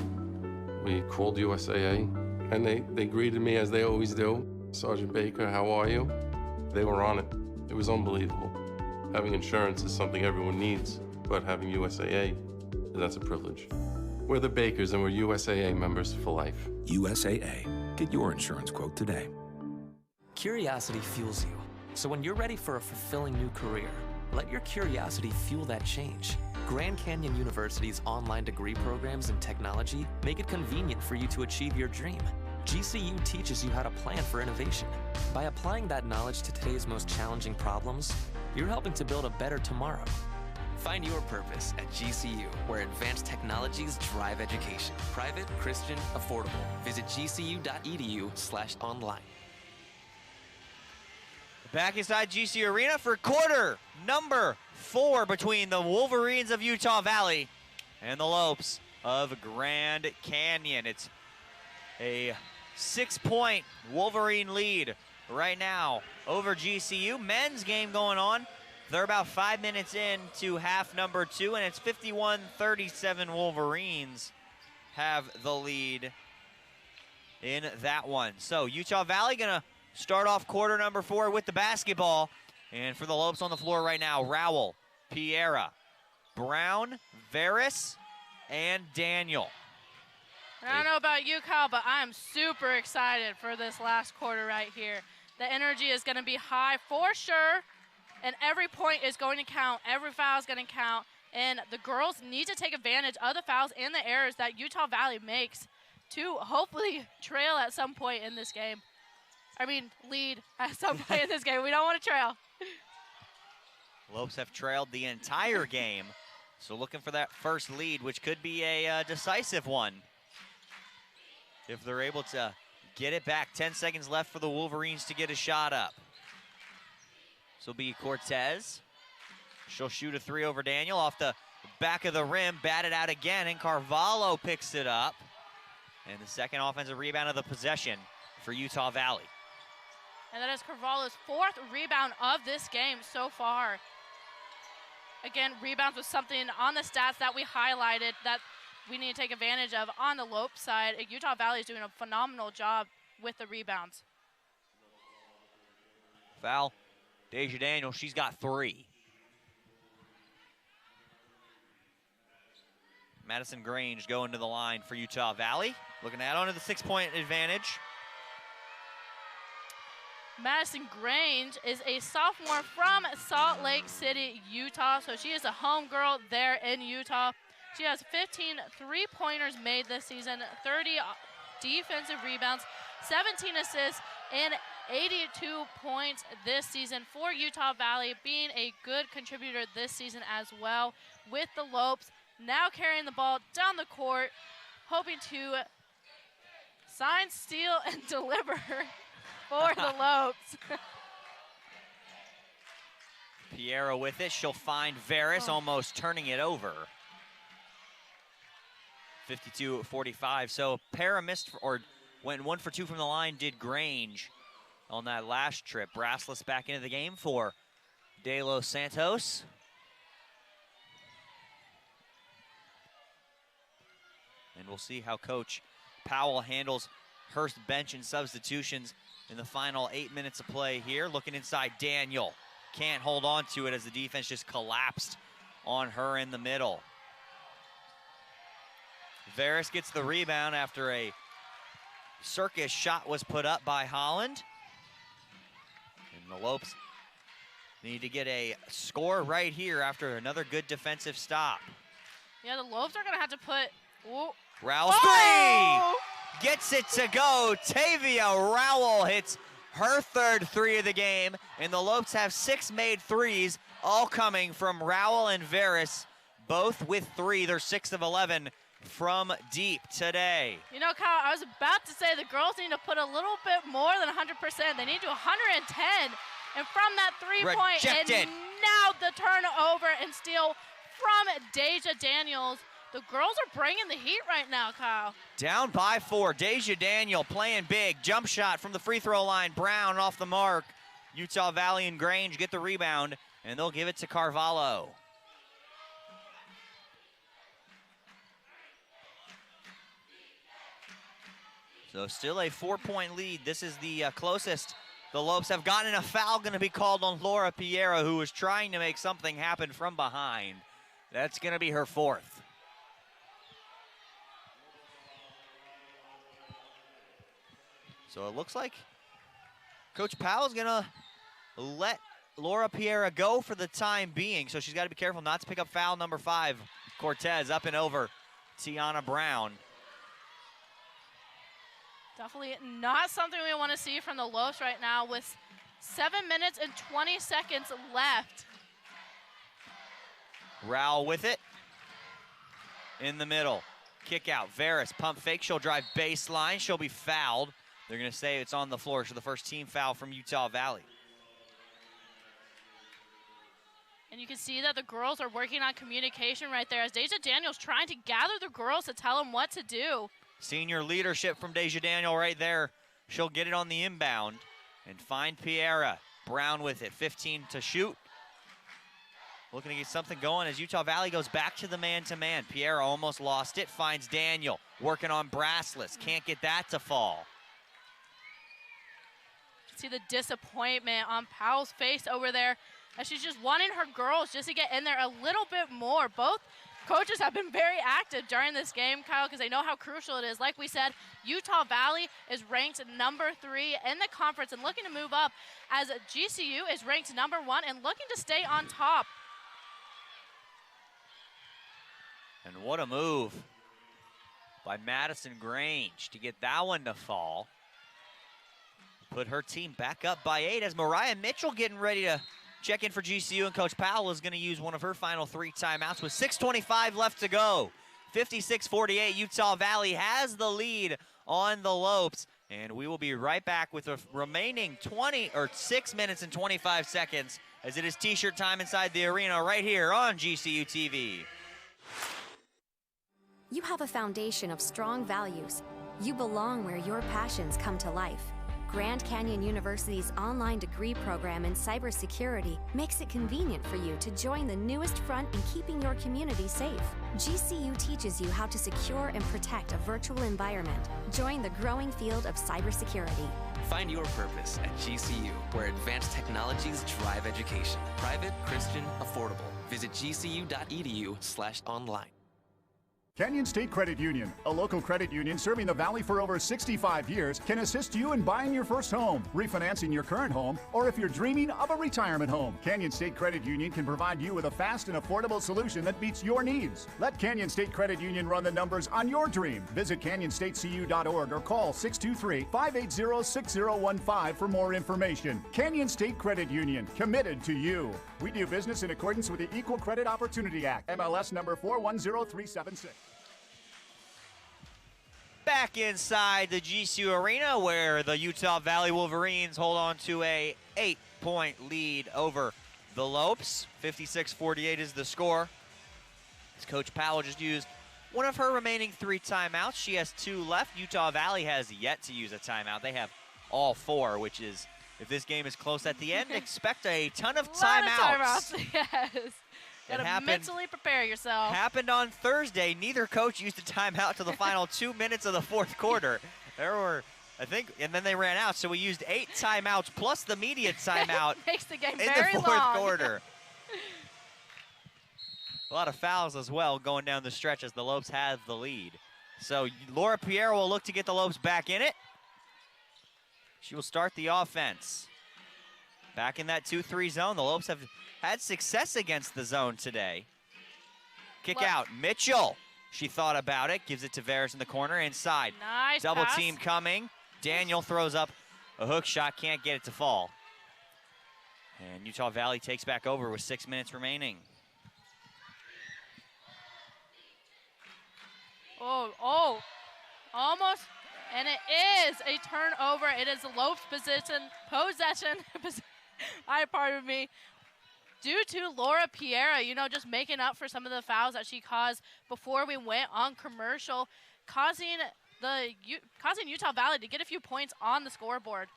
We called USAA, and they greeted me as they always do. Sergeant Baker, how are you? They were on it. It was unbelievable. Having insurance is something everyone needs, but having USAA, that's a privilege. We're the Bakers, and we're USAA members for life. USAA. Get your insurance quote today. Curiosity fuels you. So when you're ready for a fulfilling new career, let your curiosity fuel that change. Grand Canyon University's online degree programs in technology make it convenient for you to achieve your dream. GCU teaches you how to plan for innovation. By applying that knowledge to today's most challenging problems, you're helping to build a better tomorrow. Find your purpose at GCU, where advanced technologies drive education. Private, Christian, affordable. Visit gcu.edu/online. Back inside GCU Arena for quarter number 4 between the Wolverines of Utah Valley and the Lopes of Grand Canyon. It's a 6-point Wolverine lead right now over GCU. Men's game going on. They're about 5 minutes into half number 2, and it's 51-37 Wolverines have the lead in that one. So Utah Valley gonna start off quarter number 4 with the basketball. And for the Lopes on the floor right now, Rowell, Piera, Brown, Varys, and Daniel. I don't know about you, Kyle, but I'm super excited for this last quarter right here. The energy is going to be high for sure, and every point is going to count. Every foul is going to count, and the girls need to take advantage of the fouls and the errors that Utah Valley makes to hopefully trail at some point in this game. I mean, lead at some point in this game. We don't want to trail. Lopes have trailed the entire game, so looking for that first lead, which could be a decisive one if they're able to get it back. 10 seconds left for the Wolverines to get a shot up. This will be Cortez. She'll shoot a 3 over Daniel off the back of the rim, batted out again, and Carvalho picks it up. And the second offensive rebound of the possession for Utah Valley. And that is Carvalho's 4th rebound of this game so far. Again, rebounds was something on the stats that we highlighted that we need to take advantage of on the Lope side. Utah Valley is doing a phenomenal job with the rebounds. Foul, Deja Daniel, she's got 3. Madison Grange going to the line for Utah Valley. Looking to add on to the 6-point advantage. Madison Grange is a sophomore from Salt Lake City, Utah. So she is a home girl there in Utah. She has 15 3-pointers made this season, 30 defensive rebounds, 17 assists, and 82 points this season for Utah Valley, being a good contributor this season as well with the Lopes. Now carrying the ball down the court, hoping to sign, steal, and deliver for the Lopes. Piera with it. She'll find Varys, almost turning it over. 52-45. So Para missed, or went 1 for 2 from the line, did Grange on that last trip. Brassless back into the game for De Los Santos. And we'll see how Coach Powell handles her bench and substitutions in the final 8 minutes of play here. Looking inside, Daniel can't hold on to it as the defense just collapsed on her in the middle. Varys gets the rebound after a circus shot was put up by Holland. And the Lopes need to get a score right here after another good defensive stop. Yeah, the Lopes are going to have to put... Ooh. Rowell's 3! Gets it to go. Tavia Rowell hits her 3rd 3 of the game, and the Lopes have 6 made 3s, all coming from Rowell and Varys, both with 3. They're 6 of 11 from deep today. You know, Kyle, I was about to say the girls need to put a little bit more than 100%. They need to 110. And from that 3-point, and now the turnover and steal from Deja Daniels. The girls are bringing the heat right now, Kyle. Down by 4. Deja Daniel playing big. Jump shot from the free throw line. Brown off the mark. Utah Valley and Grange get the rebound, and they'll give it to Carvalho. So still a 4-point lead. This is the closest the Lopes have gotten. A foul going to be called on Laura Piera, who was trying to make something happen from behind. That's going to be her 4th. So it looks like Coach Powell's going to let Laura Piera go for the time being. So she's got to be careful not to pick up foul number 5. Cortez up and over Tiana Brown. Definitely not something we want to see from the Lopes right now with 7 minutes and 20 seconds left. Rowell with it. In the middle. Kick out. Varys pump fake. She'll drive baseline. She'll be fouled. They're going to say it's on the floor. So the first team foul from Utah Valley. And you can see that the girls are working on communication right there as Deja Daniels trying to gather the girls to tell them what to do. Senior leadership from Deja Daniel right there. She'll get it on the inbound and find Piera. Brown with it. 15 to shoot. Looking to get something going as Utah Valley goes back to the man-to-man. Piera almost lost it. Finds Daniel. Working on Brassless. Can't get that to fall. See the disappointment on Powell's face over there. And she's just wanting her girls just to get in there a little bit more. Both coaches have been very active during this game, Kyle, because they know how crucial it is. Like we said, Utah Valley is ranked number 3 in the conference and looking to move up, as GCU is ranked number 1 and looking to stay on top. And what a move by Madison Grange to get that one to fall. Put her team back up by 8 as Mariah Mitchell getting ready to check in for GCU, and Coach Powell is going to use one of her final 3 timeouts with 6:25 left to go. 56-48, Utah Valley has the lead on the Lopes, and we will be right back with the remaining 6 minutes and 25 seconds as it is t-shirt time inside the arena right here on GCU TV. You have a foundation of strong values. You belong where your passions come to life. Grand Canyon University's online degree program in cybersecurity makes it convenient for you to join the newest front in keeping your community safe. GCU teaches you how to secure and protect a virtual environment. Join the growing field of cybersecurity. Find your purpose at GCU, where advanced technologies drive education. Private, Christian, affordable. Visit gcu.edu/online. Canyon State Credit Union, a local credit union serving the Valley for over 65 years, can assist you in buying your first home, refinancing your current home, or if you're dreaming of a retirement home. Canyon State Credit Union can provide you with a fast and affordable solution that meets your needs. Let Canyon State Credit Union run the numbers on your dream. Visit canyonstatecu.org or call 623-580-6015 for more information. Canyon State Credit Union, committed to you. We do business in accordance with the Equal Credit Opportunity Act, MLS number 410376. Back inside the GCU Arena, where the Utah Valley Wolverines hold on to a 8-point lead over the Lopes. 56-48 is the score. As Coach Powell just used one of her remaining 3 timeouts. She has 2 left. Utah Valley has yet to use a timeout. They have all 4, which is, if this game is close at the end, expect a ton of timeouts. Yes. Gotta mentally prepare yourself. Happened on Thursday. Neither coach used a timeout to the final 2 minutes of the 4th quarter. There were, I think, and then they ran out. So we used 8 timeouts plus the media timeout Makes the game in very the 4th long. quarter. A lot of fouls as well going down the stretch as the Lopes have the lead. So Laura Pierre will look to get the Lopes back in it. She will start the offense. Back in that 2-3 zone. The Lopes have had success against the zone today. Kick out, Mitchell. She thought about it, gives it to Veras in the corner, inside. Nice Double pass. team coming. Daniel throws up a hook shot, can't get it to fall. And Utah Valley takes back over with 6 minutes remaining. Oh, almost, and it is a turnover. It is the Lopes possession. Pardon me. Due to Laura Piera, just making up for some of the fouls that she caused before we went on commercial, causing Utah Valley to get a few points on the scoreboard.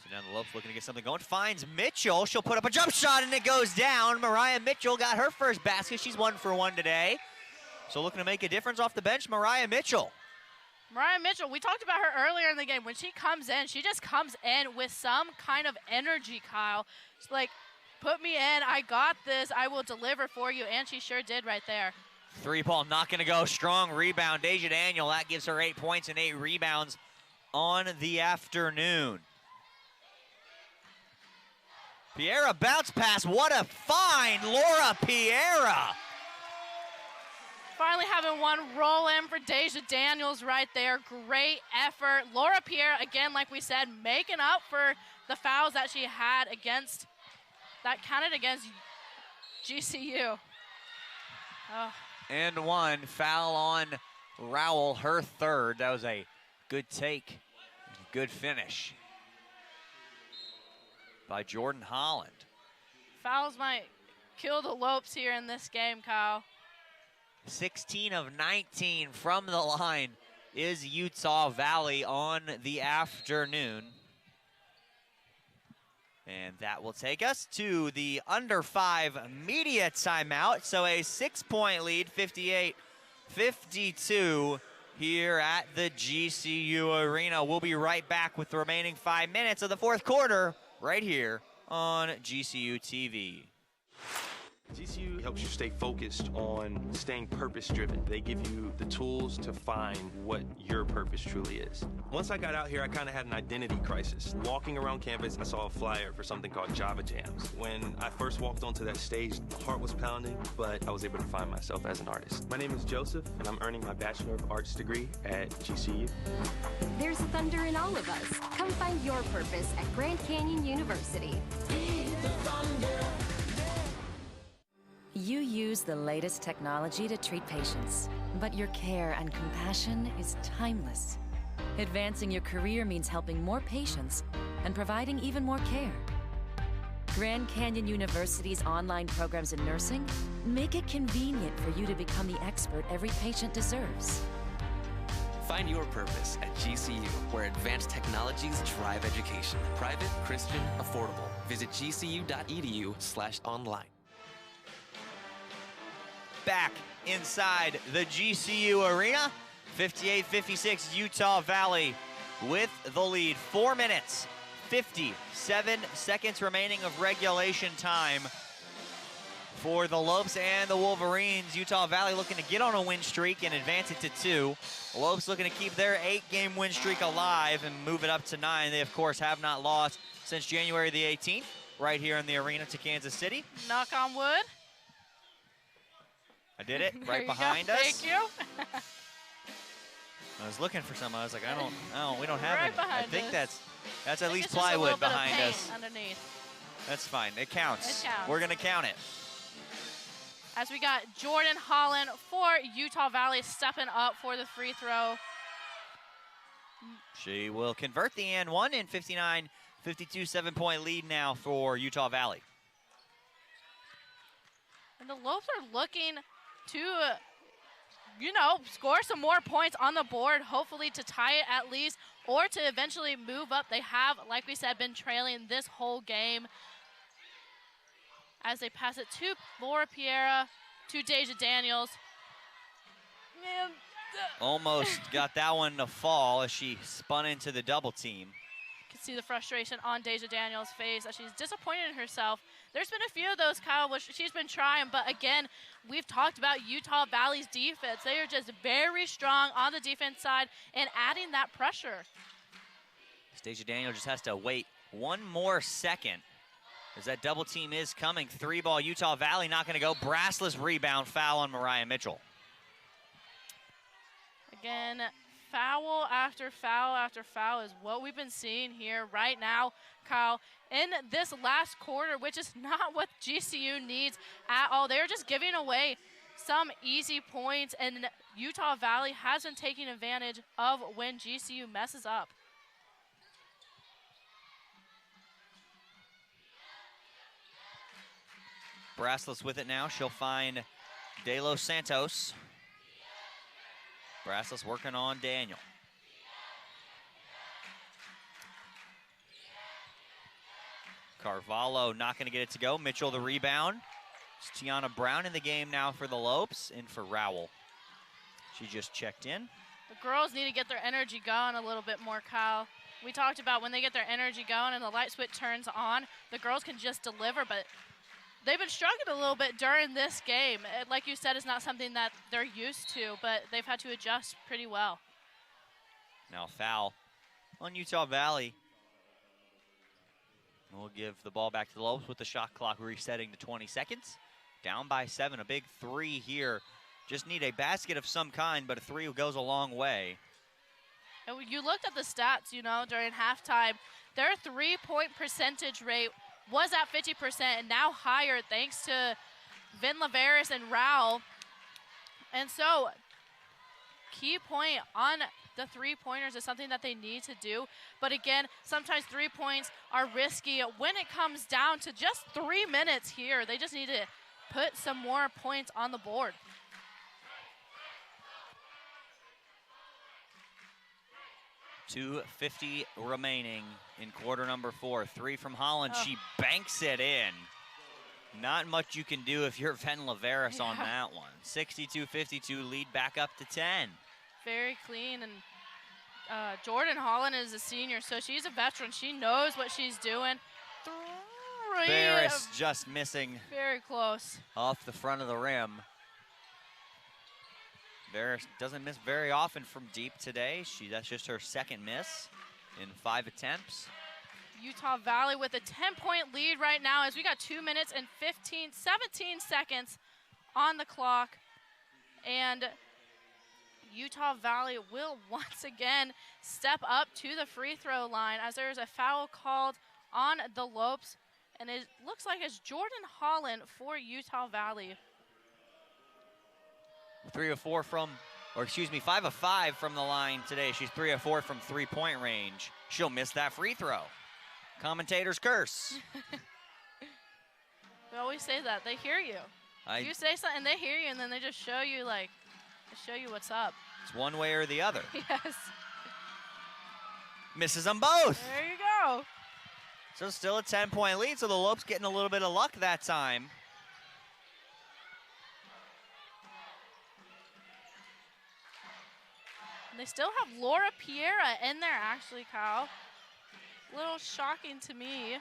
So now the Lopes looking to get something going. Finds Mitchell. She'll put up a jump shot and it goes down. Mariah Mitchell got her first basket. She's 1 for 1 today. So looking to make a difference off the bench, Mariah Mitchell. Mariah Mitchell, we talked about her earlier in the game. When she comes in, she just comes in with some kind of energy, Kyle. She's like, put me in, I got this, I will deliver for you, and she sure did right there. 3-ball not going to go. Strong rebound. Deja Daniel, that gives her 8 points and 8 rebounds on the afternoon. Piera bounce pass. What a find, Laura Piera. Finally having one roll in for Deja Daniels right there. Great effort. Laura Pierre, again, like we said, making up for the fouls that she had that counted against GCU. Oh. And 1 foul on Rowell, her 3rd. That was a good take, good finish by Jordan Holland. Fouls might kill the Lopes here in this game, Kyle. 16 of 19 from the line is Utah Valley on the afternoon. And that will take us to the under 5 media timeout. So a 6-point lead, 58-52 here at the GCU Arena. We'll be right back with the remaining 5 minutes of the 4th quarter right here on GCU TV. GCU helps you stay focused on staying purpose-driven. They give you the tools to find what your purpose truly is. Once I got out here, I kind of had an identity crisis. Walking around campus, I saw a flyer for something called Java Jams. When I first walked onto that stage, my heart was pounding, but I was able to find myself as an artist. My name is Joseph, and I'm earning my Bachelor of Arts degree at GCU. There's thunder in all of us. Come find your purpose at Grand Canyon University. You use the latest technology to treat patients, but your care and compassion is timeless. Advancing your career means helping more patients and providing even more care. Grand Canyon University's online programs in nursing make it convenient for you to become the expert every patient deserves. Find your purpose at GCU, where advanced technologies drive education. Private, Christian, affordable. Visit gcu.edu/online. Back inside the GCU arena, 58-56 Utah Valley with the lead. 4 minutes, 57 seconds remaining of regulation time for the Lopes and the Wolverines. Utah Valley looking to get on a win streak and advance it to 2. Lopes looking to keep their 8-game win streak alive and move it up to 9. They, of course, have not lost since January the 18th, right here in the arena to Kansas City. Knock on wood. I did it right behind us. Thank you. I was looking for some. I was like, we don't have Right it. behind I think us. that's at least It's just a little plywood bit of behind paint us. underneath. That's fine. It counts. It counts. We're gonna count it. As we got Jordan Holland for Utah Valley stepping up for the free throw. She will convert the and one in 59-52, 7-point lead now for Utah Valley. And the Lopes are looking to, score some more points on the board, hopefully to tie it at least, or to eventually move up. They have, like we said, been trailing this whole game. As they pass it to Laura Piera, to Deja Daniels. Man, Almost got that one to fall as she spun into the double team. You can see the frustration on Deja Daniels' face as she's disappointed in herself. There's been a few of those, Kyle, which she's been trying, but again, we've talked about Utah Valley's defense. They are just very strong on the defense side and adding that pressure. Deja Daniel just has to wait one more second as that double team is coming. 3-ball Utah Valley not going to go. Brassless rebound, foul on Mariah Mitchell. Again, foul after foul after foul is what we've been seeing here right now, Kyle, in this last quarter, which is not what GCU needs at all. They're just giving away some easy points, and Utah Valley has been taking advantage of when GCU messes up. Brassless with it now. She'll find De Los Santos. Brassless working on Daniel. Carvalho not going to get it to go. Mitchell the rebound. It's Tiana Brown in the game now for the Lopes, in for Rowell. She just checked in. The girls need to get their energy going a little bit more, Kyle. We talked about when they get their energy going and the light switch turns on, the girls can just deliver, but they've been struggling a little bit during this game. Like you said, it's not something that they're used to, but they've had to adjust pretty well. Now foul on Utah Valley. We'll give the ball back to the Lopes with the shot clock resetting to 20 seconds. Down by 7, a big 3 here. Just need a basket of some kind, but a 3 goes a long way. And you looked at the stats, during halftime. Their three-point percentage rate was at 50% and now higher thanks to Vin Laveris and Rowell. And so, key point on the three-pointers is something that they need to do. But again, sometimes 3 points are risky. When it comes down to just 3 minutes here, they just need to put some more points on the board. .250 remaining in quarter number 4. 3 from Holland. She banks it in. Not much you can do if you're Ven Laveris on that one. 62-52, lead back up to 10. Very clean, and Jordan Holland is a senior, so she's a veteran. She knows what she's doing. Three. Barris just missing Very close. off the front of the rim. Barris doesn't miss very often from deep today. That's just her second miss in 5 attempts. Utah Valley with a 10-point lead right now as we got 2 minutes and 17 seconds on the clock. And Utah Valley will once again step up to the free throw line as there is a foul called on the Lopes. And it looks like it's Jordan Holland for Utah Valley. 3 of 4 from, or excuse me, 5 of 5 from the line today. She's 3 of 4 from three-point range. She'll miss that free throw. Commentators curse. We always say that. They hear you. You say something, they hear you, and then they just show you, like, what's up. It's one way or the other. Yes. Misses them both. There you go. So still a 10-point lead, so the Lopes getting a little bit of luck that time. And they still have Laura Piera in there, actually, Kyle. A little shocking to me.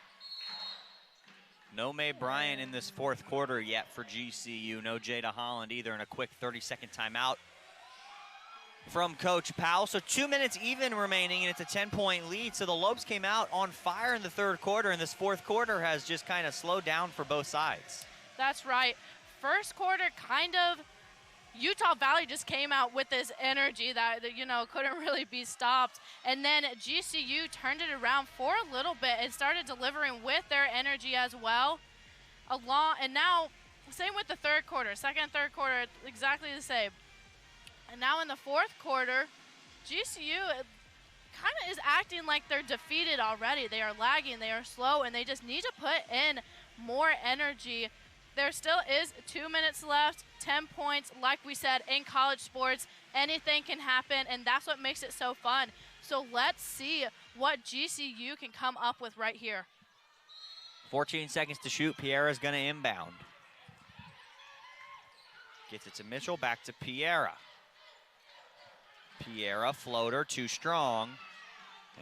No Mae Bryant in this fourth quarter yet for GCU. No Jada Holland either, and a quick 30-second timeout from Coach Powell. So 2 minutes even remaining, and it's a 10-point lead. So the Lopes came out on fire in the third quarter, and this fourth quarter has just kind of slowed down for both sides. That's right. First quarter, kind of, Utah Valley just came out with this energy that you know, couldn't really be stopped. And then GCU turned it around for a little bit and started delivering with their energy as well. And now, same with the third quarter. Second, third quarter, exactly the same. And now in the fourth quarter, GCU kind of is acting like they're defeated already. They are lagging, they are slow, and they just need to put in more energy. There still is 2 minutes left, 10 points. Like we said, in college sports, anything can happen, and that's what makes it so fun. So let's see what GCU can come up with right here. 14 seconds to shoot. Piera's going to inbound. Gets it to Mitchell, back to Piera. Piera, floater, too strong.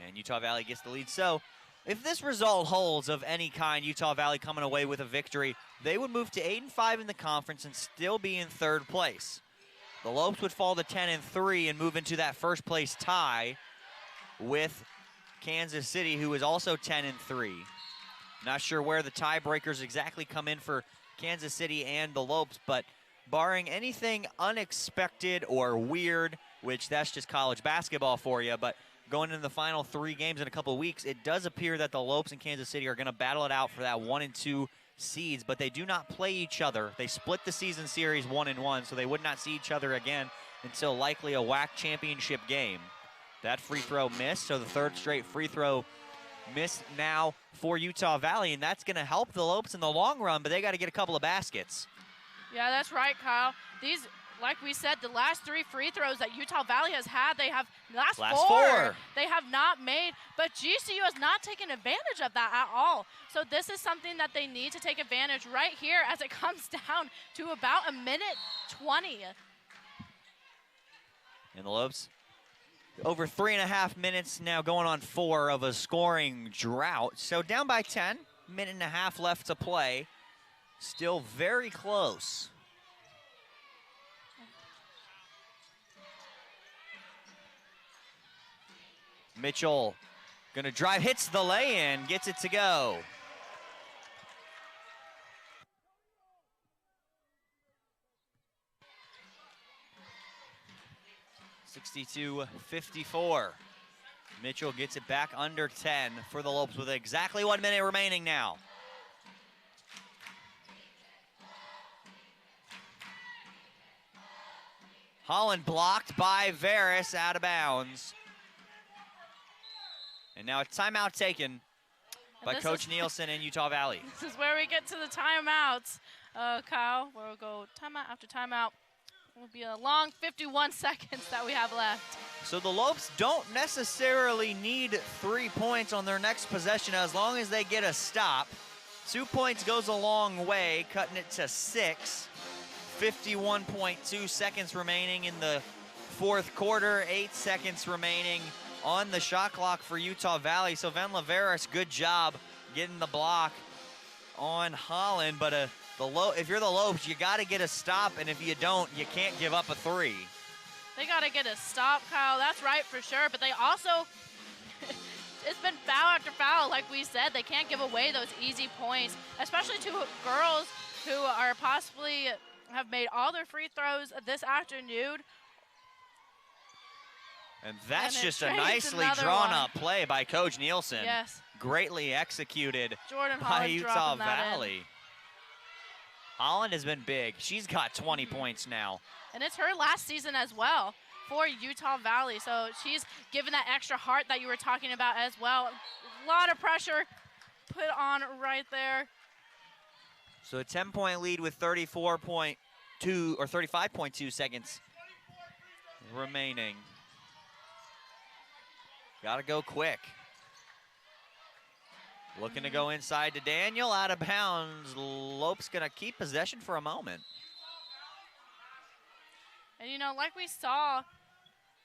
And Utah Valley gets the lead. So if this result holds of any kind, Utah Valley coming away with a victory, they would move to 8-5 in the conference and still be in third place. The Lopes would fall to 10-3 and move into that first place tie with Kansas City, who is also 10-3. Not sure where the tiebreakers exactly come in for Kansas City and the Lopes, but barring anything unexpected or weird, which that's just college basketball for you, but going into the final 3 games in a couple of weeks, it does appear that the Lopes and Kansas City are going to battle it out for that 1 and 2 seeds, but they do not play each other. They split the season series 1-1, so they would not see each other again until likely a WAC championship game. That free throw missed, so the third straight free throw missed now for Utah Valley, and that's going to help the Lopes in the long run, but they got to get a couple of baskets. Yeah, that's right, Kyle. These, like we said, the last 3 free throws that Utah Valley has had, they have last four they have not made, but GCU has not taken advantage of that at all. So this is something that they need to take advantage right here as it comes down to about 1:20. And the Lopes, over 3.5 minutes now, going on 4 of a scoring drought. So down by 10, 1.5 minutes left to play. Still very close. Mitchell gonna drive, hits the lay-in, gets it to go. (62-54). Mitchell gets it back under 10 for the Lopes with exactly 1 minute remaining now. Holland blocked by Varus, out of bounds. And now a timeout taken by Coach Nielsen in Utah Valley. This is where we get to the timeouts, Kyle. We'll go timeout after timeout. It will be a long 51 seconds that we have left. So the Lopes don't necessarily need 3 points on their next possession as long as they get a stop. 2 points goes a long way, cutting it to 6. 51.2 seconds remaining in the fourth quarter, 8 seconds remaining on the shot clock for Utah Valley. So Ven Laveris, good job getting the block on Holland, but if you're the Lopes, you got to get a stop, and if you don't, you can't give up a 3. They got to get a stop, Kyle. That's right for sure, but they also, it's been foul after foul, like we said. They can't give away those easy points, especially to girls who are possibly have made all their free throws this afternoon. And that's And just a trades nicely another drawn one. up play by Coach Nielsen. Yes. Greatly executed Jordan by Holland Utah dropping that in. Valley. Holland has been big. She's got 20 points now. And it's her last season as well for Utah Valley. So she's given that extra heart that you were talking about as well. A lot of pressure put on right there. So a 10-point lead with 34.2 or 35.2 seconds remaining. Got to go quick. Looking to go inside to Daniel, out of bounds. Lope's going to keep possession for a moment. And, you know, like we saw,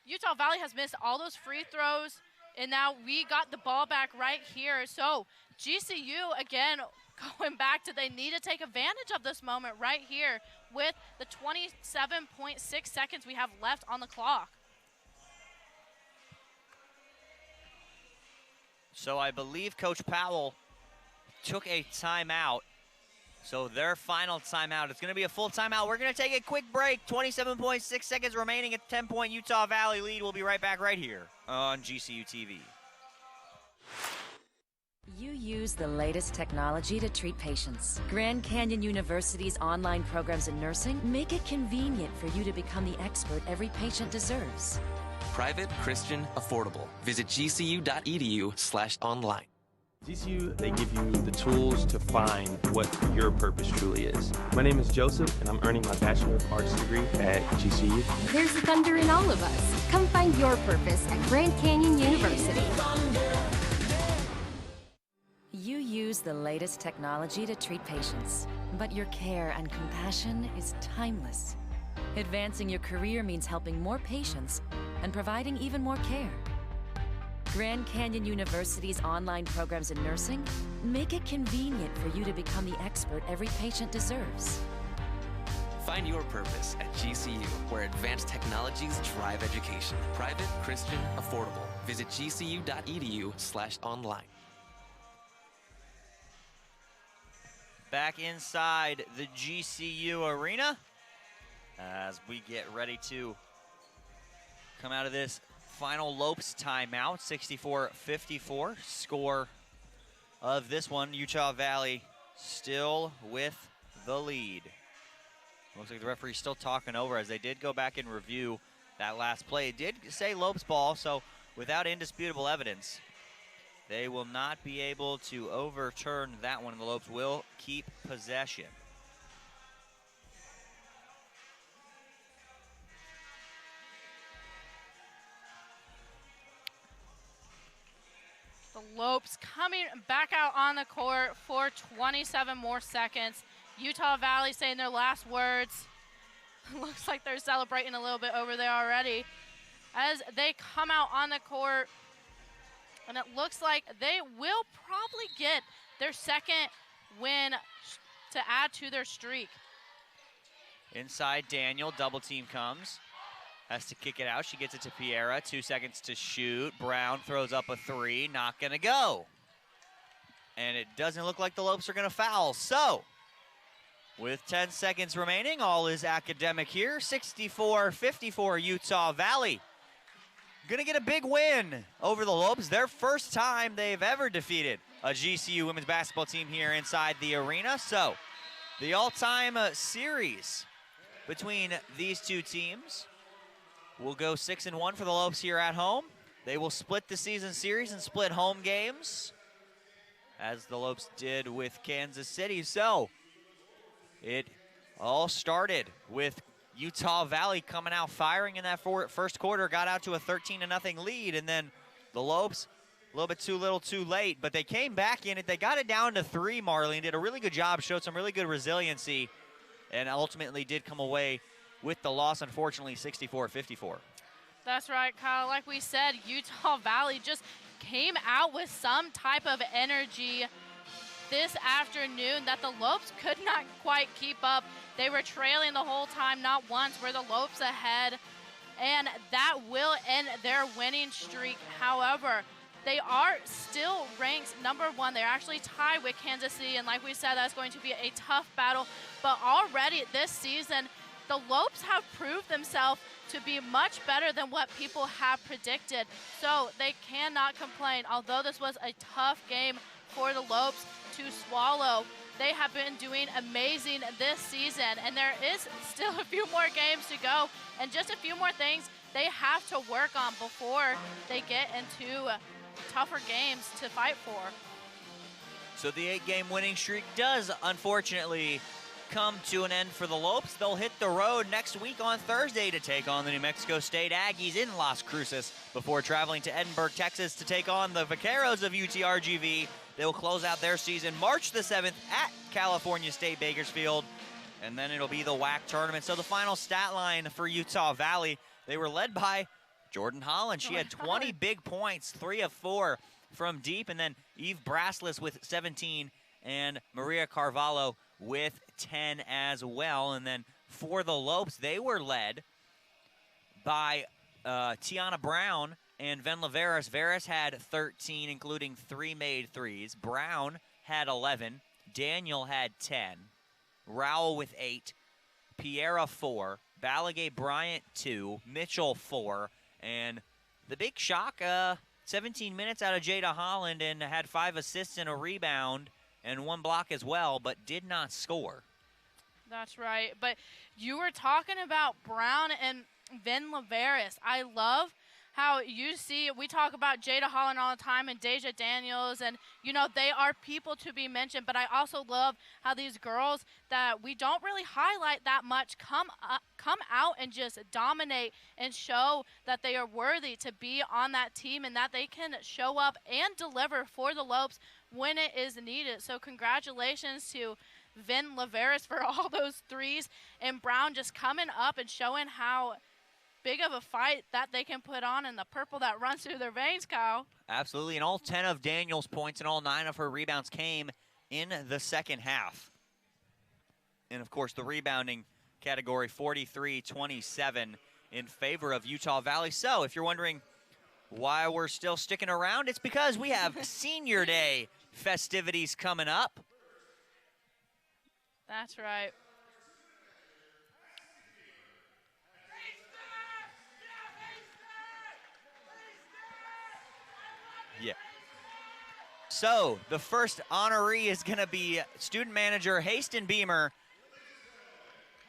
Utah Valley has missed all those free throws, and now we got the ball back right here. So GCU, again, going back to they need to take advantage of this moment right here with the 27.6 seconds we have left on the clock. So I believe Coach Powell took a timeout. So their final timeout, it's going to be a full timeout. We're going to take a quick break. 27.6 seconds remaining at 10-point Utah Valley lead. We'll be right back right here on GCU TV. You use the latest technology to treat patients. Grand Canyon University's online programs in nursing make it convenient for you to become the expert every patient deserves. Private, Christian, affordable. Visit gcu.edu/online. GCU, they give you the tools to find what your purpose truly is. My name is Joseph, and I'm earning my Bachelor of Arts degree at GCU. There's thunder in all of us. Come find your purpose at Grand Canyon University. You use the latest technology to treat patients, but your care and compassion is timeless. Advancing your career means helping more patients and providing even more care. Grand Canyon University's online programs in nursing make it convenient for you to become the expert every patient deserves. Find your purpose at GCU, where advanced technologies drive education. Private, Christian, affordable. Visit gcu.edu/online. Back inside the GCU arena as we get ready to come out of this final Lopes timeout. 64-54 score of this one. Utah Valley still with the lead. Looks like the referee's still talking over as they did go back and review that last play. It did say Lopes ball, so without indisputable evidence, they will not be able to overturn that one. The Lopes will keep possession. The Lopes coming back out on the court for 27 more seconds. Utah Valley saying their last words. Looks like they're celebrating a little bit over there already as they come out on the court. And it looks like they will probably get their second win to add to their streak. Inside Daniel, double team comes. Has to kick it out. She gets it to Piera. 2 seconds to shoot. Brown throws up a 3. Not going to go. And it doesn't look like the Lopes are going to foul. So, with 10 seconds remaining, all is academic here. 64-54 Utah Valley. Going to get a big win over the Lopes. Their first time they've ever defeated a GCU women's basketball team here inside the arena. So, the all-time series between these two teams will go 6-1 for the Lopes here at home. They will split the season series and split home games, as the Lopes did with Kansas City. So it all started with Utah Valley coming out firing in that first quarter, got out to a 13-0 lead, and then the Lopes a little bit too little too late, but they came back in it. They got it down to 3, Marlene, did a really good job, showed some really good resiliency, and ultimately did come away with the loss, unfortunately, 64-54. That's right, Kyle. Like we said, Utah Valley just came out with some type of energy this afternoon that the Lopes could not quite keep up. They were trailing the whole time. Not once were the Lopes ahead, and that will end their winning streak. However, they are still ranked #1. They're actually tied with Kansas City, and like we said, that's going to be a tough battle. But already this season, the Lopes have proved themselves to be much better than what people have predicted. So they cannot complain. Although this was a tough game for the Lopes to swallow, they have been doing amazing this season, and there is still a few more games to go and just a few more things they have to work on before they get into tougher games to fight for. So the 8-game winning streak does unfortunately come to an end for the Lopes. They'll hit the road next week on Thursday to take on the New Mexico State Aggies in Las Cruces before traveling to Edinburgh, Texas to take on the Vaqueros of UTRGV. They will close out their season March the 7th at California State Bakersfield, and then it'll be the WAC tournament. So the final stat line for Utah Valley, they were led by Jordan Holland. She had 20 big points, 3 of 4 from deep, and then Eve Braslis with 17 and Maria Carvalho with 10 as well. And then for the Lopes, they were led by Tiana Brown and Venla Veras. Veras had 13, including 3 made threes. Brown had 11. Daniel had 10. Rowell with 8. Piera 4. Balagay Bryant 2. Mitchell 4. And the big shock, 17 minutes out of Jada Holland, and had 5 assists and a rebound and 1 block as well, but did not score. That's right. But you were talking about Brown and Venla Veras. I love how you see, we talk about Jada Holland all the time and Deja Daniels, and, you know, they are people to be mentioned, but I also love how these girls that we don't really highlight that much come out and just dominate and show that they are worthy to be on that team and that they can show up and deliver for the Lopes when it is needed. So congratulations to Vin Laveris for all those threes, and Brown just coming up and showing how big of a fight that they can put on in the purple that runs through their veins, Kyle. Absolutely, and all 10 of Daniel's points and all 9 of her rebounds came in the second half. And, of course, the rebounding category, 43-27 in favor of Utah Valley. So, if you're wondering why we're still sticking around, it's because we have Senior Day festivities coming up. That's right. Yeah. So, the first honoree is going to be student manager Haston Beamer,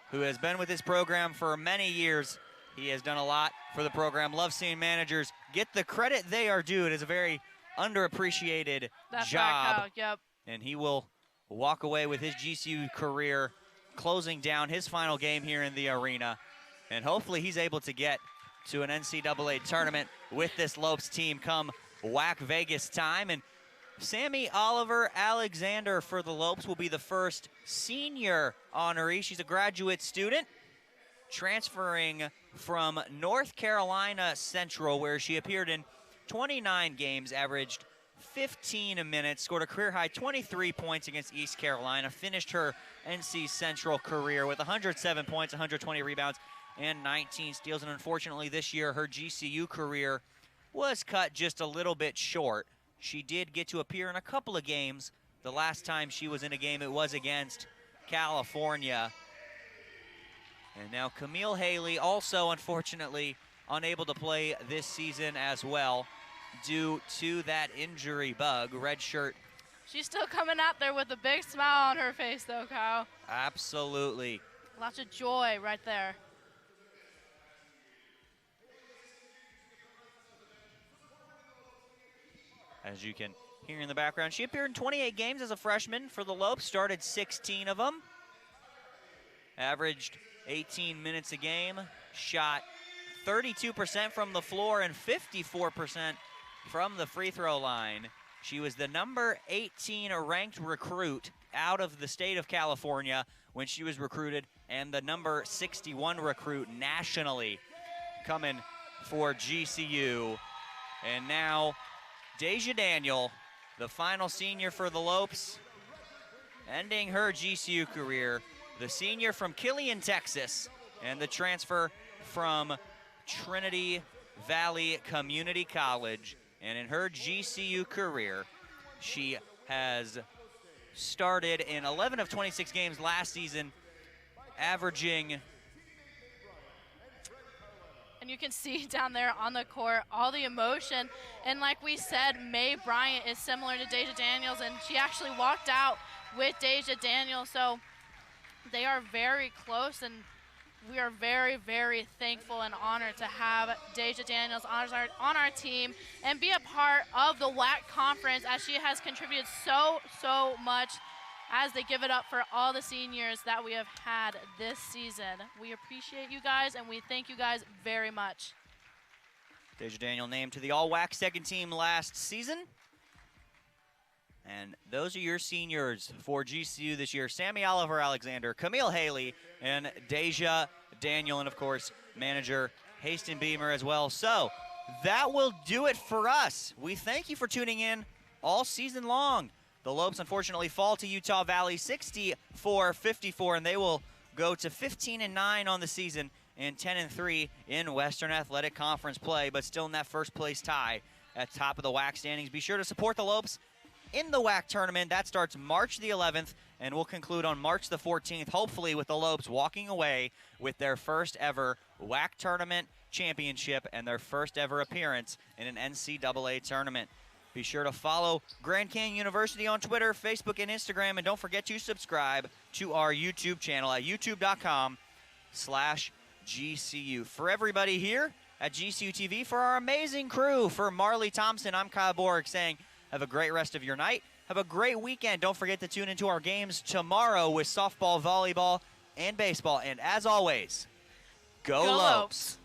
who has been with this program for many years. He has done a lot for the program. Love seeing managers get the credit they are due. It is a very underappreciated That's job. right, Kyle. Yep. And he will walk away with his GCU career, closing down his final game here in the arena. And hopefully he's able to get to an NCAA tournament with this Lopes team come WAC Vegas time. And Sammy Oliver Alexander for the Lopes will be the first senior honoree. She's a graduate student transferring from North Carolina Central, where she appeared in 29 games, averaged 15 minutes, scored a career-high 23 points against East Carolina, finished her NC Central career with 107 points, 120 rebounds, and 19 steals. And unfortunately this year, her GCU career was cut just a little bit short. She did get to appear in a couple of games. The last time she was in a game, it was against California. And now Camille Haley, also unfortunately unable to play this season as well due to that injury bug. Red shirt. She's still coming out there with a big smile on her face, though, Kyle. Absolutely. Lots of joy right there. As you can hear in the background, she appeared in 28 games as a freshman for the Lopes, started 16 of them, averaged 18 minutes a game, shot 32% from the floor and 54% from the free throw line. She was the number 18 ranked recruit out of the state of California when she was recruited, and the number 61 recruit nationally coming for GCU. And now Deja Daniel, the final senior for the Lopes, ending her GCU career, the senior from Killian, Texas, and the transfer from Trinity Valley Community College. And in her GCU career, she has started in 11 of 26 games last season, averaging. And you can see down there on the court all the emotion. And like we said, May Bryant is similar to Deja Daniels, and she actually walked out with Deja Daniels. So they are very close, and we are very, very thankful and honored to have Deja Daniels on our team and be a part of the WAC conference, as she has contributed so much as they give it up for all the seniors that we have had this season. We appreciate you guys, and we thank you guys very much. Deja Daniel named to the All-WAC second team last season. And those are your seniors for GCU this year: Sammy Oliver Alexander, Camille Haley, and Deja Daniel, and of course, manager Haston Beamer as well. So that will do it for us. We thank you for tuning in all season long. The Lopes unfortunately fall to Utah Valley 64-54, and they will go to 15-9 on the season and 10-3 in Western Athletic Conference play, but still in that first place tie at top of the WAC standings. Be sure to support the Lopes in the WAC tournament. That starts March the 11th and will conclude on March the 14th, hopefully with the Lopes walking away with their first ever WAC tournament championship and their first ever appearance in an NCAA tournament. Be sure to follow Grand Canyon University on Twitter, Facebook, and Instagram, and don't forget to subscribe to our YouTube channel at youtube.com/GCU. For everybody here at GCU TV, for our amazing crew, for Marley Thompson, I'm Kyle Borg saying, have a great rest of your night. Have a great weekend. Don't forget to tune into our games tomorrow with softball, volleyball, and baseball. And as always, go Lopes.